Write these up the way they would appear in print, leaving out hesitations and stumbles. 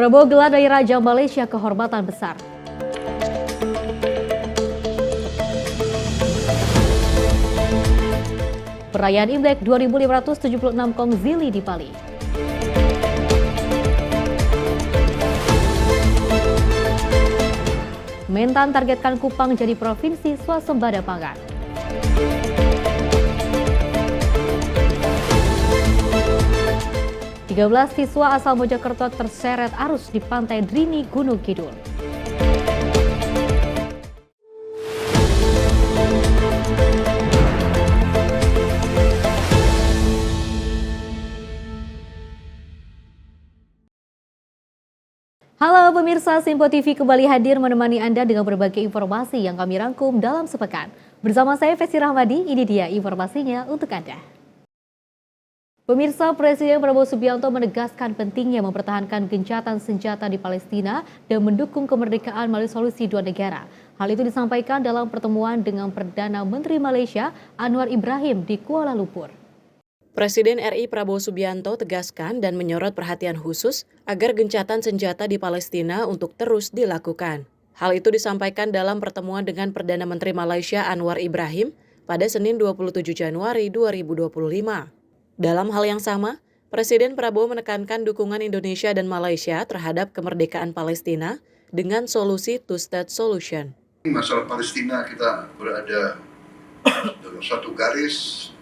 Prabowo gelar dari Raja Malaysia kehormatan besar. Perayaan Imlek 2576 Kongzili di Bali. Mentan targetkan Kupang jadi provinsi swasembada pangan. Tiga belas siswa asal Mojokerto terseret arus di Pantai Drini, Gunung Kidul. Halo pemirsa, Simpo TV kembali hadir menemani Anda dengan berbagai informasi yang kami rangkum dalam sepekan. Bersama saya Festi Rahmadi, ini dia informasinya untuk Anda. Pemirsa, Presiden Prabowo Subianto menegaskan pentingnya mempertahankan gencatan senjata di Palestina dan mendukung kemerdekaan melalui solusi dua negara. Hal itu disampaikan dalam pertemuan dengan Perdana Menteri Malaysia Anwar Ibrahim di Kuala Lumpur. Presiden RI Prabowo Subianto tegaskan dan menyorot perhatian khusus agar gencatan senjata di Palestina untuk terus dilakukan. Hal itu disampaikan dalam pertemuan dengan Perdana Menteri Malaysia Anwar Ibrahim pada Senin 27 Januari 2025. Dalam hal yang sama, Presiden Prabowo menekankan dukungan Indonesia dan Malaysia terhadap kemerdekaan Palestina dengan solusi two-state solution. Masalah Palestina kita berada dalam satu garis,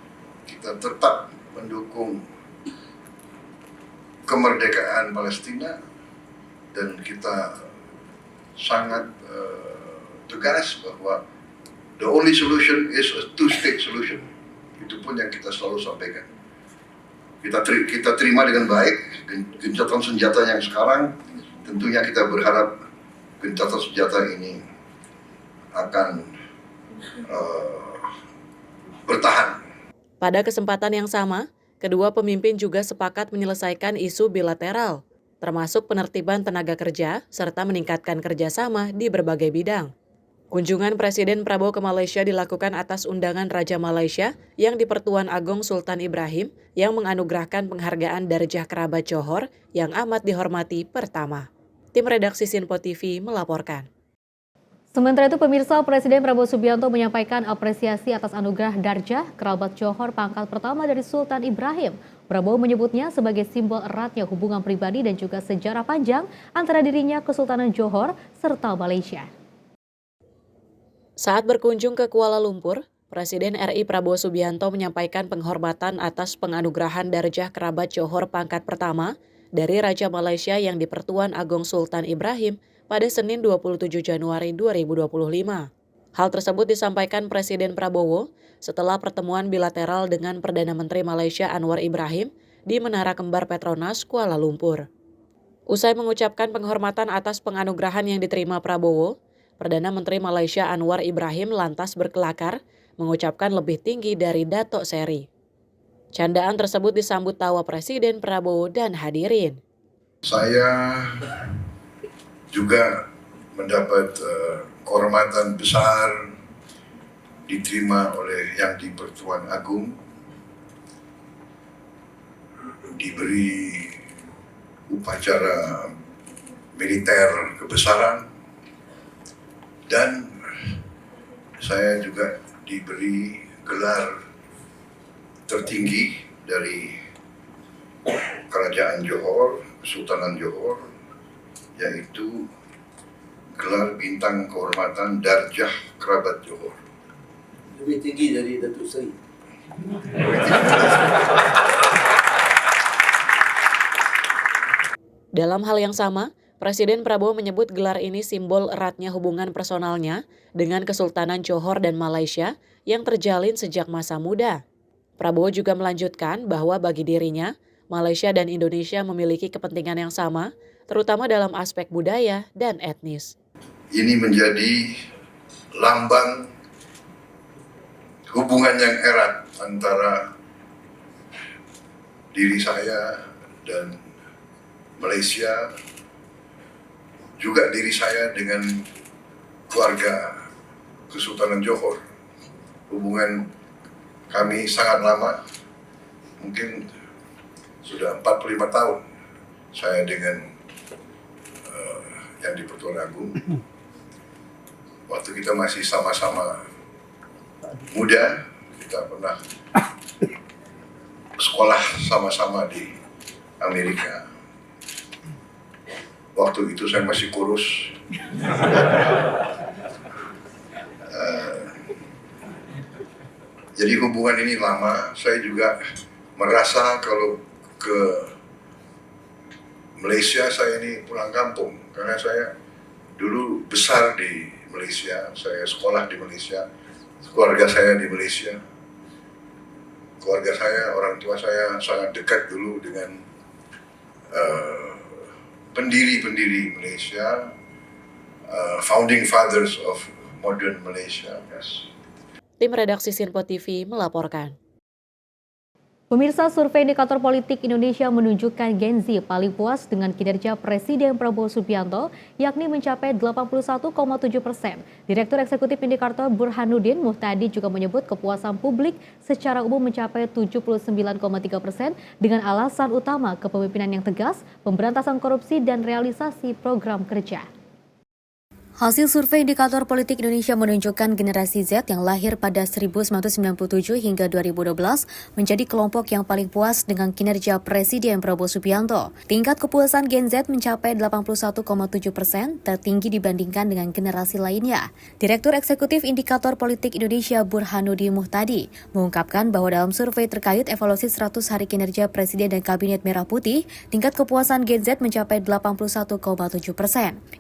kita tetap mendukung kemerdekaan Palestina dan kita sangat tegas bahwa the only solution is a two-state solution. Itu pun yang kita selalu sampaikan. Kita terima dengan baik gencatan senjata yang sekarang. Tentunya kita berharap gencatan senjata ini akan bertahan. Pada kesempatan yang sama, kedua pemimpin juga sepakat menyelesaikan isu bilateral, termasuk penertiban tenaga kerja serta meningkatkan kerjasama di berbagai bidang. Kunjungan Presiden Prabowo ke Malaysia dilakukan atas undangan Raja Malaysia yang di-Pertuan Agong Sultan Ibrahim yang menganugerahkan penghargaan Darjah Kerabat Johor yang amat dihormati pertama. Tim redaksi Simpo TV melaporkan. Sementara itu pemirsa, Presiden Prabowo Subianto menyampaikan apresiasi atas anugerah Darjah Kerabat Johor pangkat pertama dari Sultan Ibrahim. Prabowo menyebutnya sebagai simbol eratnya hubungan pribadi dan juga sejarah panjang antara dirinya Kesultanan Johor serta Malaysia. Saat berkunjung ke Kuala Lumpur, Presiden RI Prabowo Subianto menyampaikan penghormatan atas penganugerahan Darjah Kerabat Johor pangkat pertama dari Raja Malaysia yang di-Pertuan Agong Sultan Ibrahim pada Senin 27 Januari 2025. Hal tersebut disampaikan Presiden Prabowo setelah pertemuan bilateral dengan Perdana Menteri Malaysia Anwar Ibrahim di Menara Kembar Petronas, Kuala Lumpur. Usai mengucapkan penghormatan atas penganugerahan yang diterima Prabowo, Perdana Menteri Malaysia Anwar Ibrahim lantas berkelakar mengucapkan lebih tinggi dari Dato' Seri. Candaan tersebut disambut tawa Presiden Prabowo dan hadirin. Saya juga mendapat kehormatan besar diterima oleh Yang di-Pertuan Agung, diberi upacara militer kebesaran, dan saya juga diberi gelar tertinggi dari Kerajaan Johor, Kesultanan Johor, yaitu gelar bintang kehormatan Darjah Kerabat Johor. Lebih tinggi dari Datuk Seri. Dalam hal yang sama, Presiden Prabowo menyebut gelar ini simbol eratnya hubungan personalnya dengan Kesultanan Johor dan Malaysia yang terjalin sejak masa muda. Prabowo juga melanjutkan bahwa bagi dirinya, Malaysia dan Indonesia memiliki kepentingan yang sama, terutama dalam aspek budaya dan etnis. Ini menjadi lambang hubungan yang erat antara diri saya dan Malaysia, juga diri saya dengan keluarga Kesultanan Johor. Hubungan kami sangat lama, mungkin sudah 45 tahun saya dengan yang di Pertuan Agung. Waktu kita masih sama-sama muda, kita pernah sekolah sama-sama di Amerika. Waktu itu saya masih kurus. Jadi hubungan ini lama. Saya juga merasa kalau ke Malaysia saya ini pulang kampung. Karena saya dulu besar di Malaysia. Saya sekolah di Malaysia. Keluarga saya di Malaysia. Keluarga saya, orang tua saya sangat dekat dulu dengan pendiri-pendiri Malaysia, founding fathers of modern Malaysia. Yes. Tim redaksi Sinpo TV melaporkan. Pemirsa, survei indikator politik Indonesia menunjukkan Gen Z paling puas dengan kinerja Presiden Prabowo Subianto, yakni mencapai 81,7%. Direktur Eksekutif Indikator Burhanuddin Muhtadi juga menyebut kepuasan publik secara umum mencapai 79,3% dengan alasan utama kepemimpinan yang tegas, pemberantasan korupsi, dan realisasi program kerja. Hasil survei indikator politik Indonesia menunjukkan generasi Z yang lahir pada 1997 hingga 2012 menjadi kelompok yang paling puas dengan kinerja Presiden Prabowo Subianto. Tingkat kepuasan Gen Z mencapai 81,7%, tertinggi dibandingkan dengan generasi lainnya. Direktur Eksekutif Indikator Politik Indonesia Burhanuddin Muhtadi mengungkapkan bahwa dalam survei terkait evaluasi 100 hari kinerja Presiden dan Kabinet Merah Putih, tingkat kepuasan Gen Z mencapai 81,7%.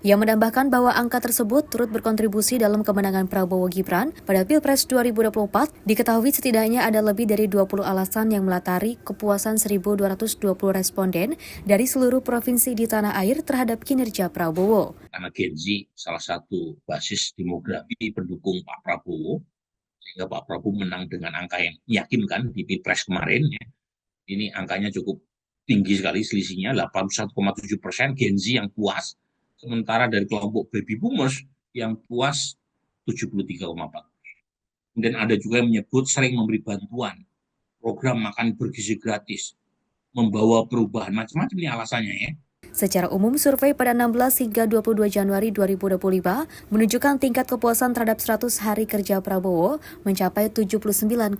Ia menambahkan bahwa angka tersebut turut berkontribusi dalam kemenangan Prabowo Gibran pada Pilpres 2024. Diketahui setidaknya ada lebih dari 20 alasan yang melatari kepuasan 1.220 responden dari seluruh provinsi di tanah air terhadap kinerja Prabowo. Karena Gen Z salah satu basis demografi pendukung Pak Prabowo, sehingga Pak Prabowo menang dengan angka yang meyakinkan di Pilpres kemarin. Ya. Ini angkanya cukup tinggi sekali, selisihnya 81,7% Gen Z yang puas. Sementara dari kelompok baby boomers yang puas 73,4%. Kemudian ada juga yang menyebut sering memberi bantuan, program makan bergizi gratis, membawa perubahan, macam-macam ini alasannya ya. Secara umum, survei pada 16 hingga 22 Januari 2025 menunjukkan tingkat kepuasan terhadap 100 hari kerja Prabowo mencapai 79,3%.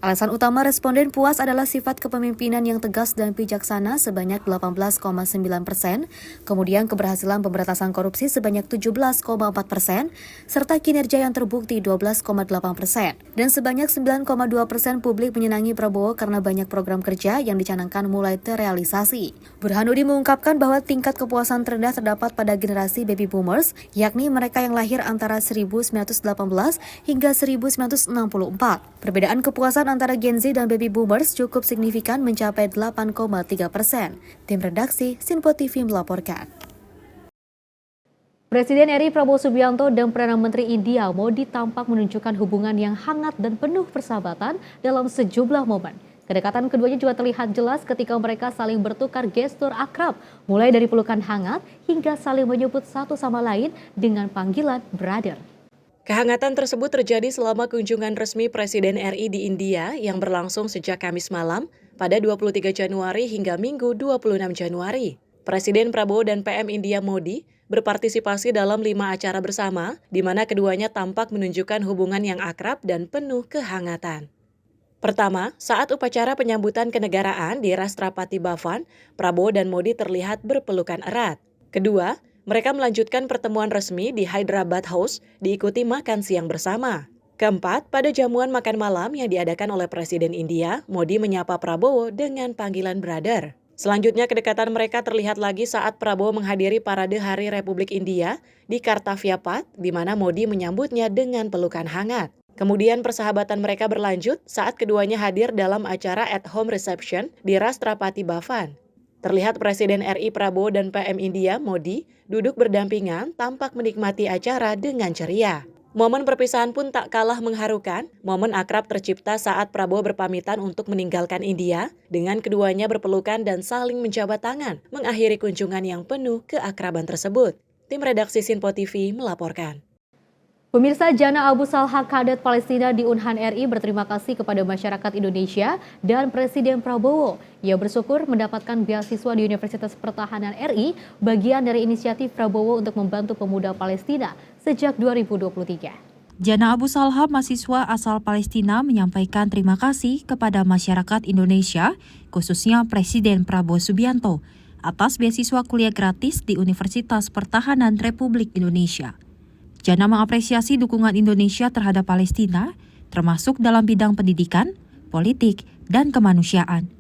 Alasan utama responden puas adalah sifat kepemimpinan yang tegas dan bijaksana sebanyak 18,9%, kemudian keberhasilan pemberantasan korupsi sebanyak 17,4%, serta kinerja yang terbukti 12,8%. Dan sebanyak 9,2% publik menyenangi Prabowo karena banyak program kerja yang dicanangkan mulai terrealisasi. Burhanuddin mengungkapkan bahwa tingkat kepuasan terendah terdapat pada generasi baby boomers, yakni mereka yang lahir antara 1918 hingga 1964. Perbedaan kepuasan antara Gen Z dan baby boomers cukup signifikan mencapai 8,3%. Tim redaksi Sinpo TV melaporkan. Presiden RI Prabowo Subianto dan Perdana Menteri India Modi tampak menunjukkan hubungan yang hangat dan penuh persahabatan dalam sejumlah momen. Kedekatan keduanya juga terlihat jelas ketika mereka saling bertukar gestur akrab, mulai dari pelukan hangat hingga saling menyebut satu sama lain dengan panggilan brother. Kehangatan tersebut terjadi selama kunjungan resmi Presiden RI di India yang berlangsung sejak Kamis malam pada 23 Januari hingga Minggu 26 Januari. Presiden Prabowo dan PM India Modi berpartisipasi dalam 5 acara bersama, di mana keduanya tampak menunjukkan hubungan yang akrab dan penuh kehangatan. Pertama, saat upacara penyambutan kenegaraan di Rashtrapati Bhavan, Prabowo dan Modi terlihat berpelukan erat. Kedua, mereka melanjutkan pertemuan resmi di Hyderabad House diikuti makan siang bersama. Keempat, pada jamuan makan malam yang diadakan oleh Presiden India, Modi menyapa Prabowo dengan panggilan brother. Selanjutnya, kedekatan mereka terlihat lagi saat Prabowo menghadiri Parade Hari Republik India di Kartavia Path, di mana Modi menyambutnya dengan pelukan hangat. Kemudian persahabatan mereka berlanjut saat keduanya hadir dalam acara at-home reception di Rashtrapati Bhavan. Terlihat Presiden RI Prabowo dan PM India Modi duduk berdampingan tampak menikmati acara dengan ceria. Momen perpisahan pun tak kalah mengharukan. Momen akrab tercipta saat Prabowo berpamitan untuk meninggalkan India dengan keduanya berpelukan dan saling menjabat tangan mengakhiri kunjungan yang penuh keakraban tersebut. Tim redaksi Sinpo TV melaporkan. Pemirsa, Jana Abu Salha, Kadet Palestina di Unhan RI berterima kasih kepada masyarakat Indonesia dan Presiden Prabowo. Ia bersyukur mendapatkan beasiswa di Universitas Pertahanan RI, bagian dari inisiatif Prabowo untuk membantu pemuda Palestina sejak 2023. Jana Abu Salha, mahasiswa asal Palestina, menyampaikan terima kasih kepada masyarakat Indonesia, khususnya Presiden Prabowo Subianto, atas beasiswa kuliah gratis di Universitas Pertahanan Republik Indonesia. Jana mengapresiasi dukungan Indonesia terhadap Palestina, termasuk dalam bidang pendidikan, politik, dan kemanusiaan.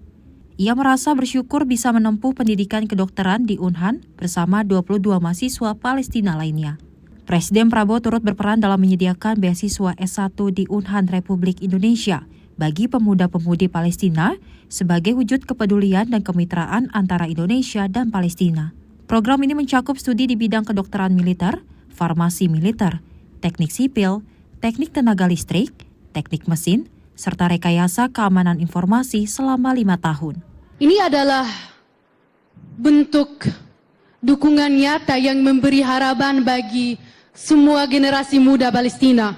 Ia merasa bersyukur bisa menempuh pendidikan kedokteran di Unhan bersama 22 mahasiswa Palestina lainnya. Presiden Prabowo turut berperan dalam menyediakan beasiswa S1 di Unhan Republik Indonesia bagi pemuda-pemudi Palestina sebagai wujud kepedulian dan kemitraan antara Indonesia dan Palestina. Program ini mencakup studi di bidang kedokteran militer, farmasi militer, teknik sipil, teknik tenaga listrik, teknik mesin, serta rekayasa keamanan informasi selama 5 tahun. Ini adalah bentuk dukungan nyata yang memberi harapan bagi semua generasi muda Palestina,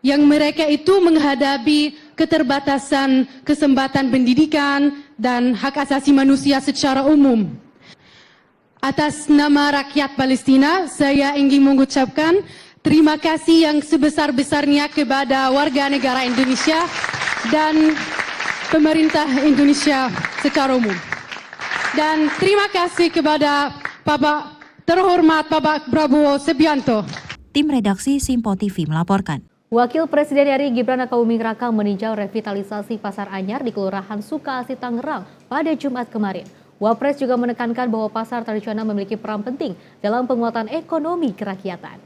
yang mereka itu menghadapi keterbatasan kesempatan pendidikan dan hak asasi manusia secara umum. Atas nama rakyat Palestina, saya ingin mengucapkan terima kasih yang sebesar-besarnya kepada warga negara Indonesia dan pemerintah Indonesia secara umum. Dan terima kasih kepada Bapak terhormat Bapak Prabowo Subianto. Tim redaksi Simpo TV melaporkan. Wakil Presiden RI Gibran Rakabuming Raka meninjau revitalisasi Pasar Anyar di Kelurahan Sukaasih, Tangerang pada Jumat kemarin. Wapres juga menekankan bahwa pasar tradisional memiliki peran penting dalam penguatan ekonomi kerakyatan.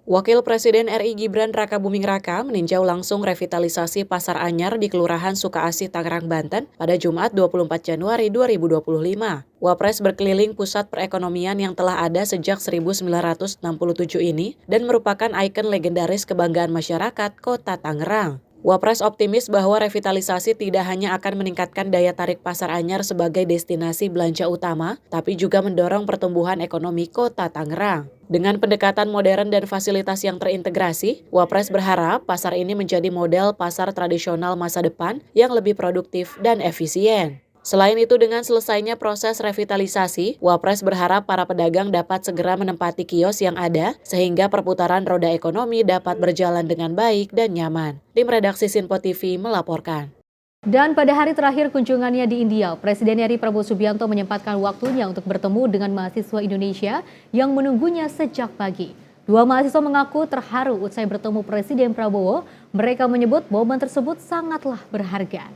Wakil Presiden RI Gibran Rakabuming Raka meninjau langsung revitalisasi Pasar Anyar di Kelurahan Sukaasih, Tangerang, Banten pada Jumat 24 Januari 2025. Wapres berkeliling pusat perekonomian yang telah ada sejak 1967 ini dan merupakan ikon legendaris kebanggaan masyarakat Kota Tangerang. Wapres optimis bahwa revitalisasi tidak hanya akan meningkatkan daya tarik Pasar Anyar sebagai destinasi belanja utama, tapi juga mendorong pertumbuhan ekonomi Kota Tangerang. Dengan pendekatan modern dan fasilitas yang terintegrasi, Wapres berharap pasar ini menjadi model pasar tradisional masa depan yang lebih produktif dan efisien. Selain itu, dengan selesainya proses revitalisasi, Wapres berharap para pedagang dapat segera menempati kios yang ada sehingga perputaran roda ekonomi dapat berjalan dengan baik dan nyaman. Tim redaksi Simpo TV melaporkan. Dan pada hari terakhir kunjungannya di India, Presiden RI Prabowo Subianto menyempatkan waktunya untuk bertemu dengan mahasiswa Indonesia yang menunggunya sejak pagi. Dua mahasiswa mengaku terharu usai bertemu Presiden Prabowo. Mereka menyebut momen tersebut sangatlah berharga.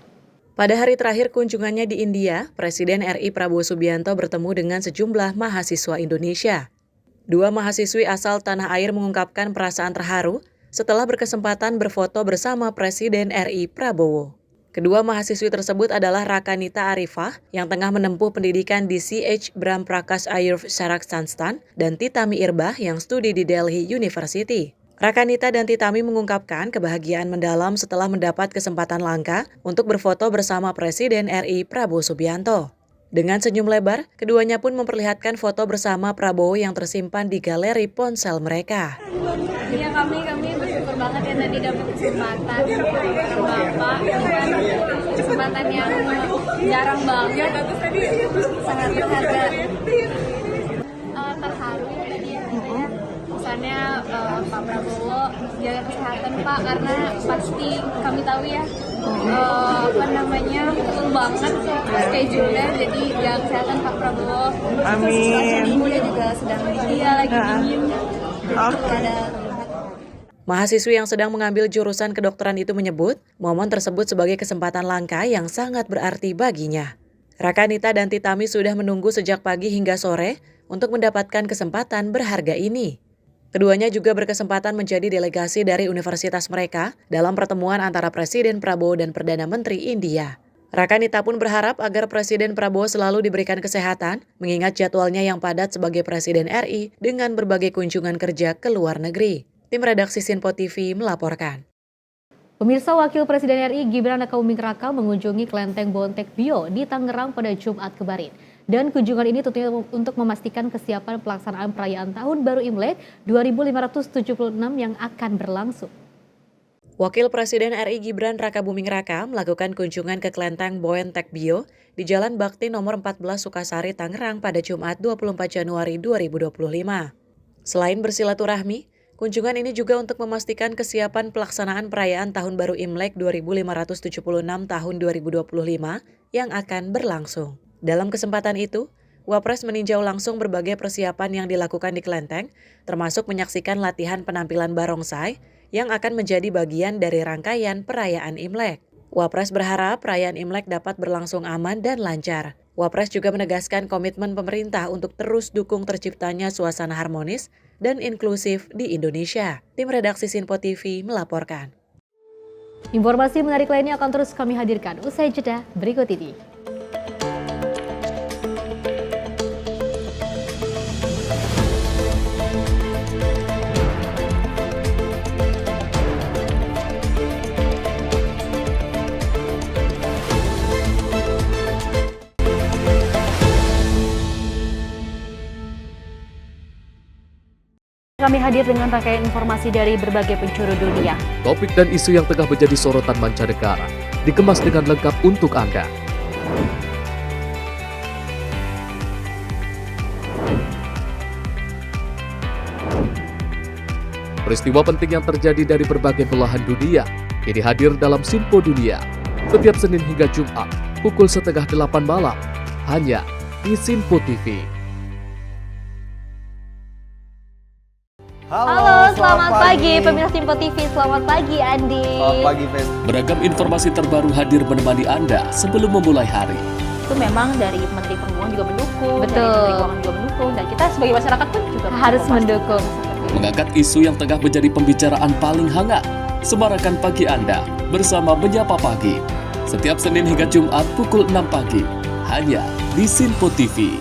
Pada hari terakhir kunjungannya di India, Presiden RI Prabowo Subianto bertemu dengan sejumlah mahasiswa Indonesia. Dua mahasiswi asal tanah air mengungkapkan perasaan terharu setelah berkesempatan berfoto bersama Presiden RI Prabowo. Kedua mahasiswi tersebut adalah Rakanita Arifah yang tengah menempuh pendidikan di CH Brahm Prakash Ayurv Sharak Sansthan dan Titami Irbah yang studi di Delhi University. Rakanita dan Titami mengungkapkan kebahagiaan mendalam setelah mendapat kesempatan langka untuk berfoto bersama Presiden RI Prabowo Subianto. Dengan senyum lebar, keduanya pun memperlihatkan foto bersama Prabowo yang tersimpan di galeri ponsel mereka. Ya kami bersyukur banget ya tadi dapat kesempatan Bapak dengan kesempatan yang jarang banget, sangat berharga. Terharu ya tadi ya misalnya Pak Prabowo jaga kesehatan Pak, karena pasti kami tahu ya full banget schedule-nya, jadi jaga kesehatan Pak Prabowo. Amin. Ibunya juga sedang lagi dingin. Mahasiswi yang sedang mengambil jurusan kedokteran itu menyebut momen tersebut sebagai kesempatan langka yang sangat berarti baginya. Rakanita dan Titami sudah menunggu sejak pagi hingga sore untuk mendapatkan kesempatan berharga ini. Keduanya juga berkesempatan menjadi delegasi dari universitas mereka dalam pertemuan antara Presiden Prabowo dan Perdana Menteri India. Rakanita pun berharap agar Presiden Prabowo selalu diberikan kesehatan, mengingat jadwalnya yang padat sebagai Presiden RI dengan berbagai kunjungan kerja ke luar negeri. Tim redaksi Simpo TV melaporkan. Pemirsa, Wakil Presiden RI Gibran Rakabuming Raka mengunjungi Kelenteng Bontek Bio di Tangerang pada Jumat kemarin. Dan kunjungan ini tentunya untuk memastikan kesiapan pelaksanaan perayaan Tahun Baru Imlek 2576 yang akan berlangsung. Wakil Presiden RI Gibran Rakabuming Raka melakukan kunjungan ke Kelenteng Boen Tekbio di Jalan Bakti nomor 14 Sukasari, Tangerang pada Jumat 24 Januari 2025. Selain bersilaturahmi, kunjungan ini juga untuk memastikan kesiapan pelaksanaan perayaan Tahun Baru Imlek 2576 tahun 2025 yang akan berlangsung. Dalam kesempatan itu, Wapres meninjau langsung berbagai persiapan yang dilakukan di Kelenteng, termasuk menyaksikan latihan penampilan barongsai yang akan menjadi bagian dari rangkaian perayaan Imlek. Wapres berharap perayaan Imlek dapat berlangsung aman dan lancar. Wapres juga menegaskan komitmen pemerintah untuk terus dukung terciptanya suasana harmonis dan inklusif di Indonesia. Tim redaksi Sinpo TV melaporkan. Informasi menarik lainnya akan terus kami hadirkan usai jeda berikut ini. Kami hadir dengan rangkaian informasi dari berbagai penjuru dunia. Topik dan isu yang tengah menjadi sorotan mancanegara dikemas dengan lengkap untuk Anda. Peristiwa penting yang terjadi dari berbagai belahan dunia kini hadir dalam Sinpo Dunia setiap Senin hingga Jumat pukul 7:30 malam hanya di Sinpo TV. Halo, selamat pagi pemirsa Sinpo TV. Selamat pagi Andi. Selamat pagi, Fen. Beragam informasi terbaru hadir menemani Anda sebelum memulai hari. Itu memang dari Menteri Perhubungan juga mendukung, Betul. dari Menteri Keuangan juga mendukung, dan kita sebagai masyarakat pun juga Harus mendukung. Mengangkat isu yang tengah menjadi pembicaraan paling hangat. Semarakan pagi Anda bersama Menyapa Pagi. Setiap Senin hingga Jumat pukul 6 pagi hanya di Sinpo TV.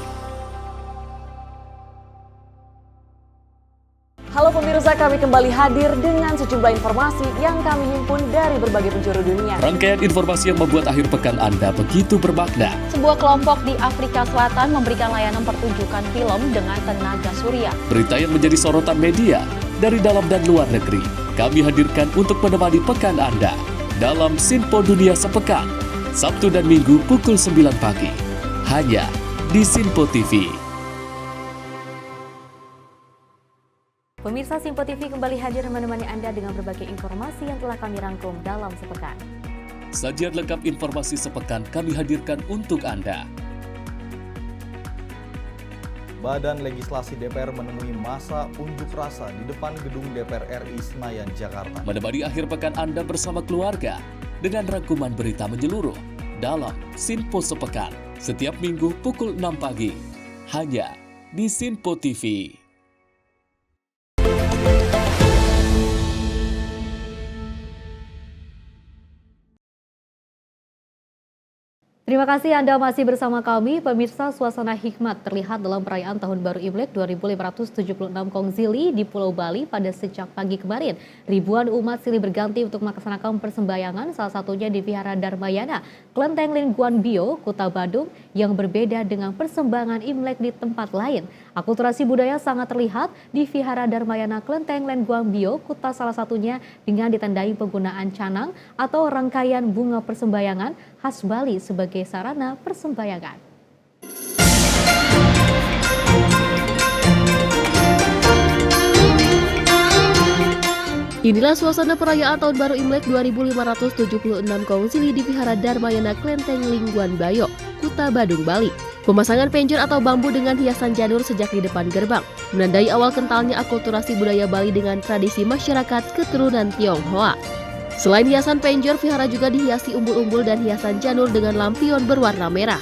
Halo pemirsa, kami kembali hadir dengan sejumlah informasi yang kami himpun dari berbagai penjuru dunia. Rangkaian informasi yang membuat akhir pekan Anda begitu bermakna. Sebuah kelompok di Afrika Selatan memberikan layanan pertunjukan film dengan tenaga surya. Berita yang menjadi sorotan media dari dalam dan luar negeri. Kami hadirkan untuk menemani pekan Anda dalam Sinpo Dunia Sepekan, Sabtu dan Minggu pukul 9 pagi. Hanya di Sinpo TV. Pemirsa Sinpo TV kembali hadir menemani Anda dengan berbagai informasi yang telah kami rangkum dalam sepekan. Sajian lengkap informasi sepekan kami hadirkan untuk Anda. Badan Legislasi DPR menemui masa unjuk rasa di depan gedung DPR RI Senayan, Jakarta. Menemani akhir pekan Anda bersama keluarga dengan rangkuman berita menyeluruh dalam Sinpo Sepekan setiap Minggu pukul 6 pagi hanya di Sinpo TV. Terima kasih Anda masih bersama kami. Pemirsa, suasana hikmat terlihat dalam perayaan Tahun Baru Imlek 2576 Kongzili di Pulau Bali pada sejak pagi kemarin. Ribuan umat silih berganti untuk melaksanakan persembahyangan, salah satunya di Vihara Dharmayana, Kelenteng Lingguan Bio, Kota Badung, yang berbeda dengan persembayangan Imlek di tempat lain. Akulturasi budaya sangat terlihat di Vihara Dharmayana Kelenteng Lingguan Bio, Kota salah satunya dengan ditandai penggunaan canang atau rangkaian bunga persembahyangan khas Bali sebagai sarana persembahyangan. Inilah suasana perayaan Tahun Baru Imlek 2576 Kongzili di Vihara Dharmayana Kelenteng Lingguan Bayo, Kota Badung, Bali. Pemasangan penjor atau bambu dengan hiasan janur sejak di depan gerbang menandai awal kentalnya akulturasi budaya Bali dengan tradisi masyarakat keturunan Tionghoa. Selain hiasan penjor, vihara juga dihiasi umbul-umbul dan hiasan janur dengan lampion berwarna merah.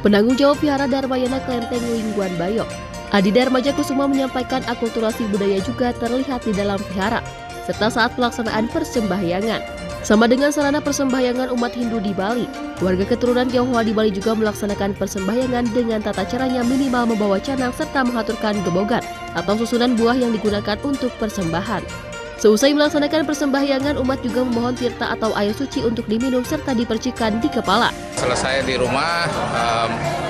Penanggung jawab Vihara Dharmayana Kelenteng Lingguan Bayo, Adi Darmaja Kusuma, menyampaikan akulturasi budaya juga terlihat di dalam vihara, serta saat pelaksanaan persembahyangan. Sama dengan sarana persembahyangan umat Hindu di Bali, warga keturunan Tionghoa di Bali juga melaksanakan persembahyangan dengan tata caranya minimal membawa canang serta mengaturkan gebogan atau susunan buah yang digunakan untuk persembahan. Seusai melaksanakan persembahyangan, umat juga memohon tirta atau air suci untuk diminum serta dipercikan di kepala. Selesai di rumah,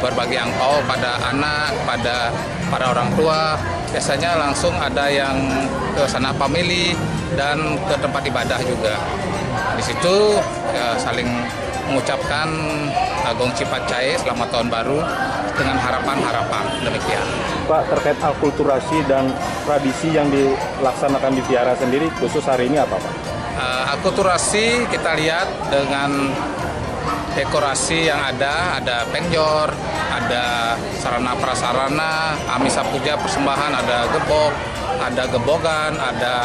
berbagi angpau pada anak, pada orang tua. Biasanya langsung ada yang ke sanak famili dan ke tempat ibadah juga. Di situ saling mengucapkan Gong Cipacai selamat tahun baru dengan harapan-harapan, demikian. Pak, terkait akulturasi dan tradisi yang dilaksanakan di vihara sendiri, khusus hari ini apa Pak? Akulturasi kita lihat dengan dekorasi yang ada penjor, ada sarana prasarana, amisa puja persembahan, ada gebok, ada gebogan, ada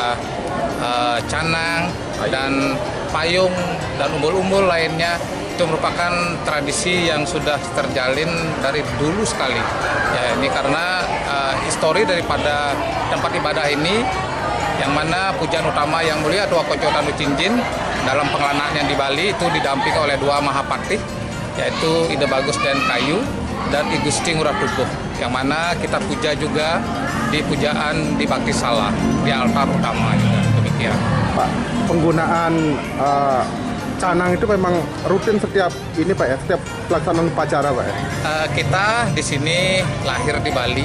canang, dan payung, dan umbul-umbul lainnya. Itu merupakan tradisi yang sudah terjalin dari dulu sekali. Ya, ini karena histori daripada tempat ibadah ini, yang mana pujian utama yang mulia Dua Koco Tanu Cinjin dalam pengelanaannya di Bali itu didampingi oleh dua Mahapatih, yaitu Ide Bagus dan Kayu dan I Gusti Ngurah Tubuh, yang mana kita puja juga di pujaan di Bakti Salah, di altar utama juga, demikian. Pak, penggunaan canang itu memang rutin setiap ini Pak ya, setiap pelaksanaan upacara Pak ya? Kita di sini lahir di Bali,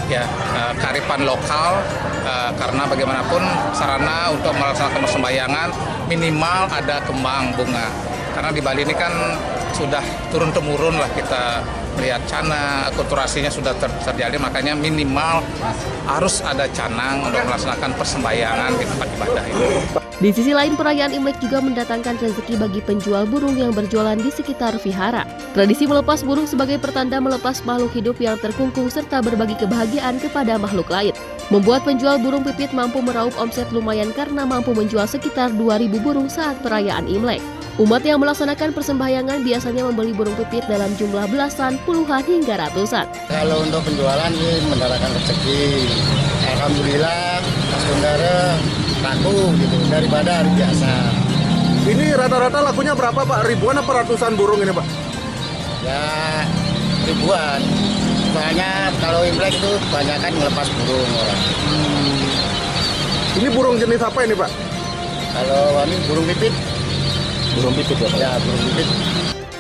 ya, kearifan lokal, karena bagaimanapun sarana untuk melaksanakan persembahyangan minimal ada kembang bunga. Karena di Bali ini kan sudah turun-temurun lah kita melihat canang, akulturasinya sudah terjalin, makanya minimal harus ada canang untuk melaksanakan persembahyangan di tempat ibadah ini. Di sisi lain, perayaan Imlek juga mendatangkan rezeki bagi penjual burung yang berjualan di sekitar vihara. Tradisi melepas burung sebagai pertanda melepas makhluk hidup yang terkungkung serta berbagi kebahagiaan kepada makhluk lain. Membuat penjual burung pipit mampu meraup omset lumayan karena mampu menjual sekitar 2.000 burung saat perayaan Imlek. Umat yang melaksanakan persembahyangan biasanya membeli burung pipit dalam jumlah belasan, puluhan hingga ratusan. Kalau untuk penjualan ini mendatangkan rezeki. Alhamdulillah, sementara laku gitu daripada hari biasa. Ini rata-rata lakunya berapa Pak? Ribuan apa ratusan burung ini Pak? Ya ribuan. Soalnya kalau Imlek itu kebanyakan melepas burung orang. Ini burung jenis apa ini Pak? Kalau ini burung pipit. Burung pipit ya Pak? Ya, burung pipit.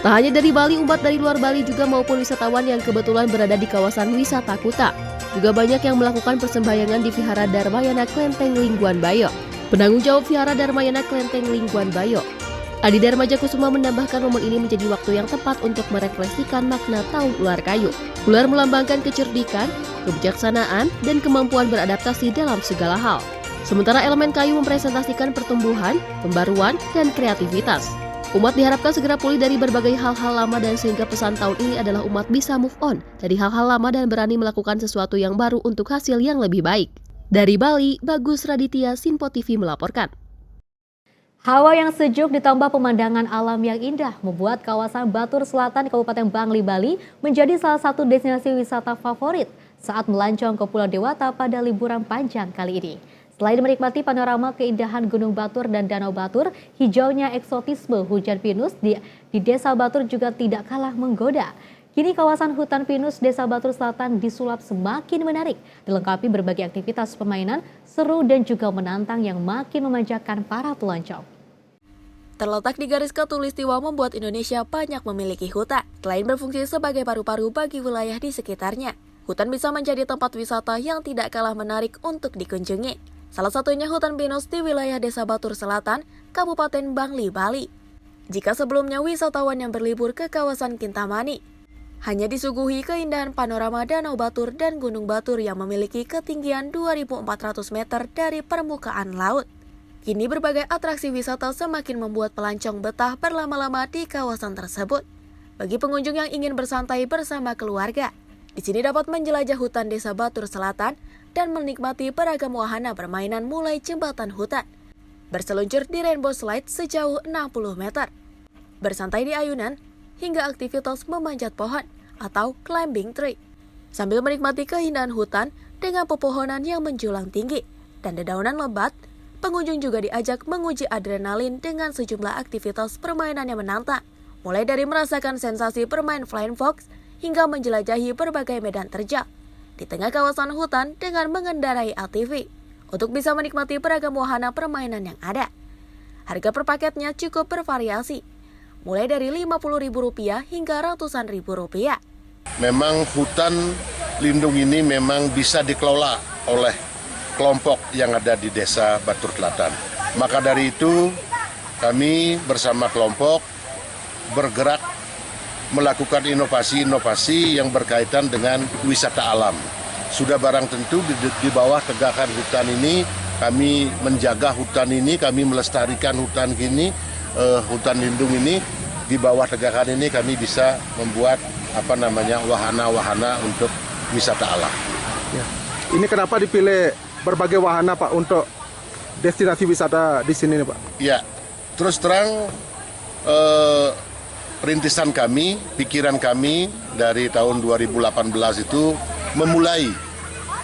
Tak hanya dari Bali, umat dari luar Bali juga maupun wisatawan yang kebetulan berada di kawasan wisata Kuta. Juga banyak yang melakukan persembahyangan di Vihara Dharmayana Klenteng Lingguan Bayo. Penanggung jawab Vihara Dharmayana Klenteng Lingguan Bayo, Adi Dharmaja Kusuma, menambahkan momen ini menjadi waktu yang tepat untuk merefleksikan makna tahun ular kayu. Ular melambangkan kecerdikan, kebijaksanaan, dan kemampuan beradaptasi dalam segala hal. Sementara elemen kayu mempresentasikan pertumbuhan, pembaruan, dan kreativitas. Umat diharapkan segera pulih dari berbagai hal-hal lama dan sehingga pesan tahun ini adalah umat bisa move on dari hal-hal lama dan berani melakukan sesuatu yang baru untuk hasil yang lebih baik. Dari Bali, Bagus Raditya, Sinpo TV melaporkan. Hawa yang sejuk ditambah pemandangan alam yang indah membuat kawasan Batur Selatan Kabupaten Bangli, Bali menjadi salah satu destinasi wisata favorit saat melancong ke Pulau Dewata pada liburan panjang kali ini. Selain menikmati panorama keindahan Gunung Batur dan Danau Batur, hijaunya eksotisme hujan pinus di Desa Batur juga tidak kalah menggoda. Kini kawasan hutan pinus Desa Batur Selatan disulap semakin menarik, dilengkapi berbagai aktivitas permainan seru dan juga menantang yang makin memanjakan para pelancong. Terletak di garis khatulistiwa membuat Indonesia banyak memiliki hutan. Selain berfungsi sebagai paru-paru bagi wilayah di sekitarnya, hutan bisa menjadi tempat wisata yang tidak kalah menarik untuk dikunjungi. Salah satunya hutan pinus di wilayah Desa Batur Selatan, Kabupaten Bangli, Bali. Jika sebelumnya wisatawan yang berlibur ke kawasan Kintamani hanya disuguhi keindahan panorama Danau Batur dan Gunung Batur yang memiliki ketinggian 2.400 meter dari permukaan laut, kini berbagai atraksi wisata semakin membuat pelancong betah berlama-lama di kawasan tersebut. Bagi pengunjung yang ingin bersantai bersama keluarga, di sini dapat menjelajah hutan Desa Batur Selatan dan menikmati beragam wahana permainan mulai jembatan hutan, berseluncur di rainbow slide sejauh 60 meter, bersantai di ayunan, hingga aktivitas memanjat pohon atau climbing tree. Sambil menikmati keindahan hutan dengan pepohonan yang menjulang tinggi dan dedaunan lebat, pengunjung juga diajak menguji adrenalin dengan sejumlah aktivitas permainan yang menantang, mulai dari merasakan sensasi bermain flying fox hingga menjelajahi berbagai medan terjal di tengah kawasan hutan dengan mengendarai ATV. untuk bisa menikmati beragam wahana permainan yang ada. Harga per paketnya cukup bervariasi, mulai dari Rp50.000 hingga ratusan ribu rupiah. Memang hutan lindung ini memang bisa dikelola oleh kelompok yang ada di Desa Batur Selatan. Maka dari itu kami bersama kelompok bergerak melakukan inovasi-inovasi yang berkaitan dengan wisata alam. Sudah barang tentu di bawah tegakan hutan ini kami menjaga hutan ini, kami melestarikan hutan ini, hutan lindung ini. Di bawah tegakan ini kami bisa membuat wahana-wahana untuk wisata alam. Ya. Ini kenapa dipilih berbagai wahana Pak untuk destinasi wisata di sini nih Pak? Ya, terus terang rintisan kami, pikiran kami dari tahun 2018 itu memulai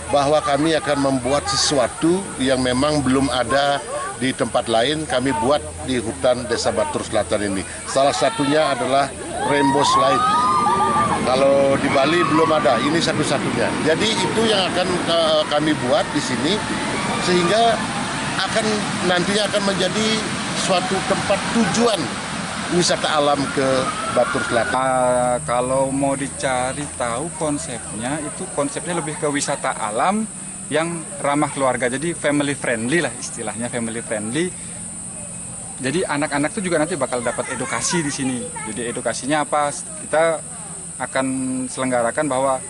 bahwa kami akan membuat sesuatu yang memang belum ada di tempat lain, kami buat di hutan Desa Batur Selatan ini. Salah satunya adalah Rainbow Slide. Kalau di Bali belum ada, ini satu-satunya. Jadi itu yang akan kami buat di sini, sehingga nantinya akan menjadi suatu tempat tujuan wisata alam ke Batur Selatan. Kalau mau dicari tahu konsepnya, itu konsepnya lebih ke wisata alam yang ramah keluarga. Jadi family friendly lah istilahnya, family friendly. Jadi anak-anak itu juga nanti bakal dapat edukasi di sini. Jadi edukasinya apa? Kita akan selenggarakan bahwa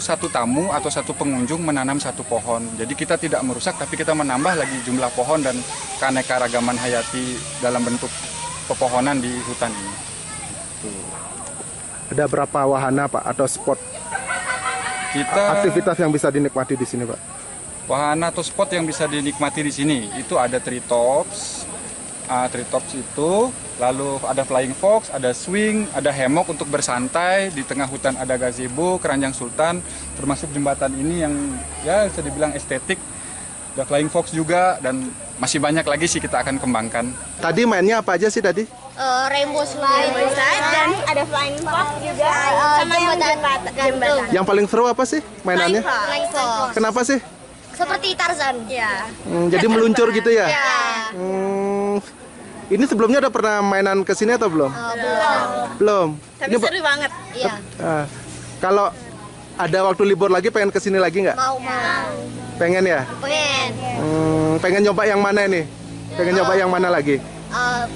satu tamu atau satu pengunjung menanam satu pohon. Jadi kita tidak merusak, tapi kita menambah lagi jumlah pohon dan keanekaragaman hayati dalam bentuk pepohonan di hutan ini. Ada berapa wahana Pak atau spot aktivitas yang bisa dinikmati di sini Pak? Wahana atau spot yang bisa dinikmati di sini itu ada treetops. Treetops itu, lalu ada flying fox, ada swing, ada hammock untuk bersantai, di tengah hutan ada gazebo, keranjang sultan, termasuk jembatan ini yang ya bisa dibilang estetik. Ada flying fox juga, dan masih banyak lagi sih kita akan kembangkan. Tadi mainnya apa aja sih tadi? Rainbow slide dan ada flying fox juga, sama jembatan. Yang paling seru apa sih mainannya? Flying fox. Kenapa sih? Seperti Tarzan. Ya. Jadi meluncur gitu ya? Ya. Ini sebelumnya udah pernah mainan ke sini atau belum? Belum. Tapi seru banget. Iya. Kalau ada waktu libur lagi pengen ke sini lagi nggak? Mau. Pengen ya? Pengen. Pengen nyoba yang mana nih? Pengen nyoba yang mana lagi?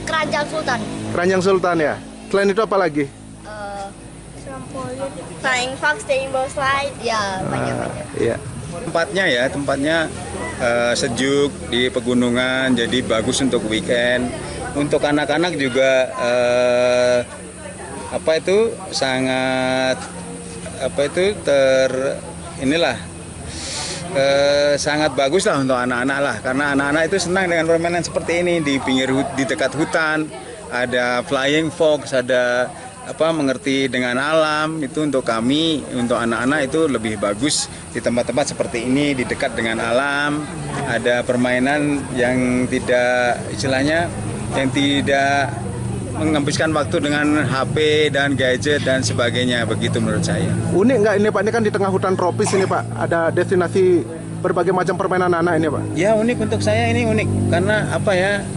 Keranjang Sultan. Keranjang Sultan ya. Selain itu apa lagi? Flying fox, rainbow slide. Ya, banyak. Iya. Tempatnya sejuk di pegunungan, jadi bagus untuk weekend. Untuk anak-anak juga sangat sangat bagus lah untuk anak-anak lah, karena anak-anak itu senang dengan permainan seperti ini di di dekat hutan. Ada flying fox, ada mengerti dengan alam. Itu untuk kami, untuk anak-anak itu lebih bagus di tempat-tempat seperti ini, di dekat dengan alam. Ada permainan yang tidak menghabiskan waktu dengan HP dan gadget dan sebagainya, begitu menurut saya. Unik nggak ini Pak? Ini kan di tengah hutan tropis ini Pak. Ada destinasi berbagai macam permainan anak ini Pak. Ya unik, untuk saya ini unik. Karena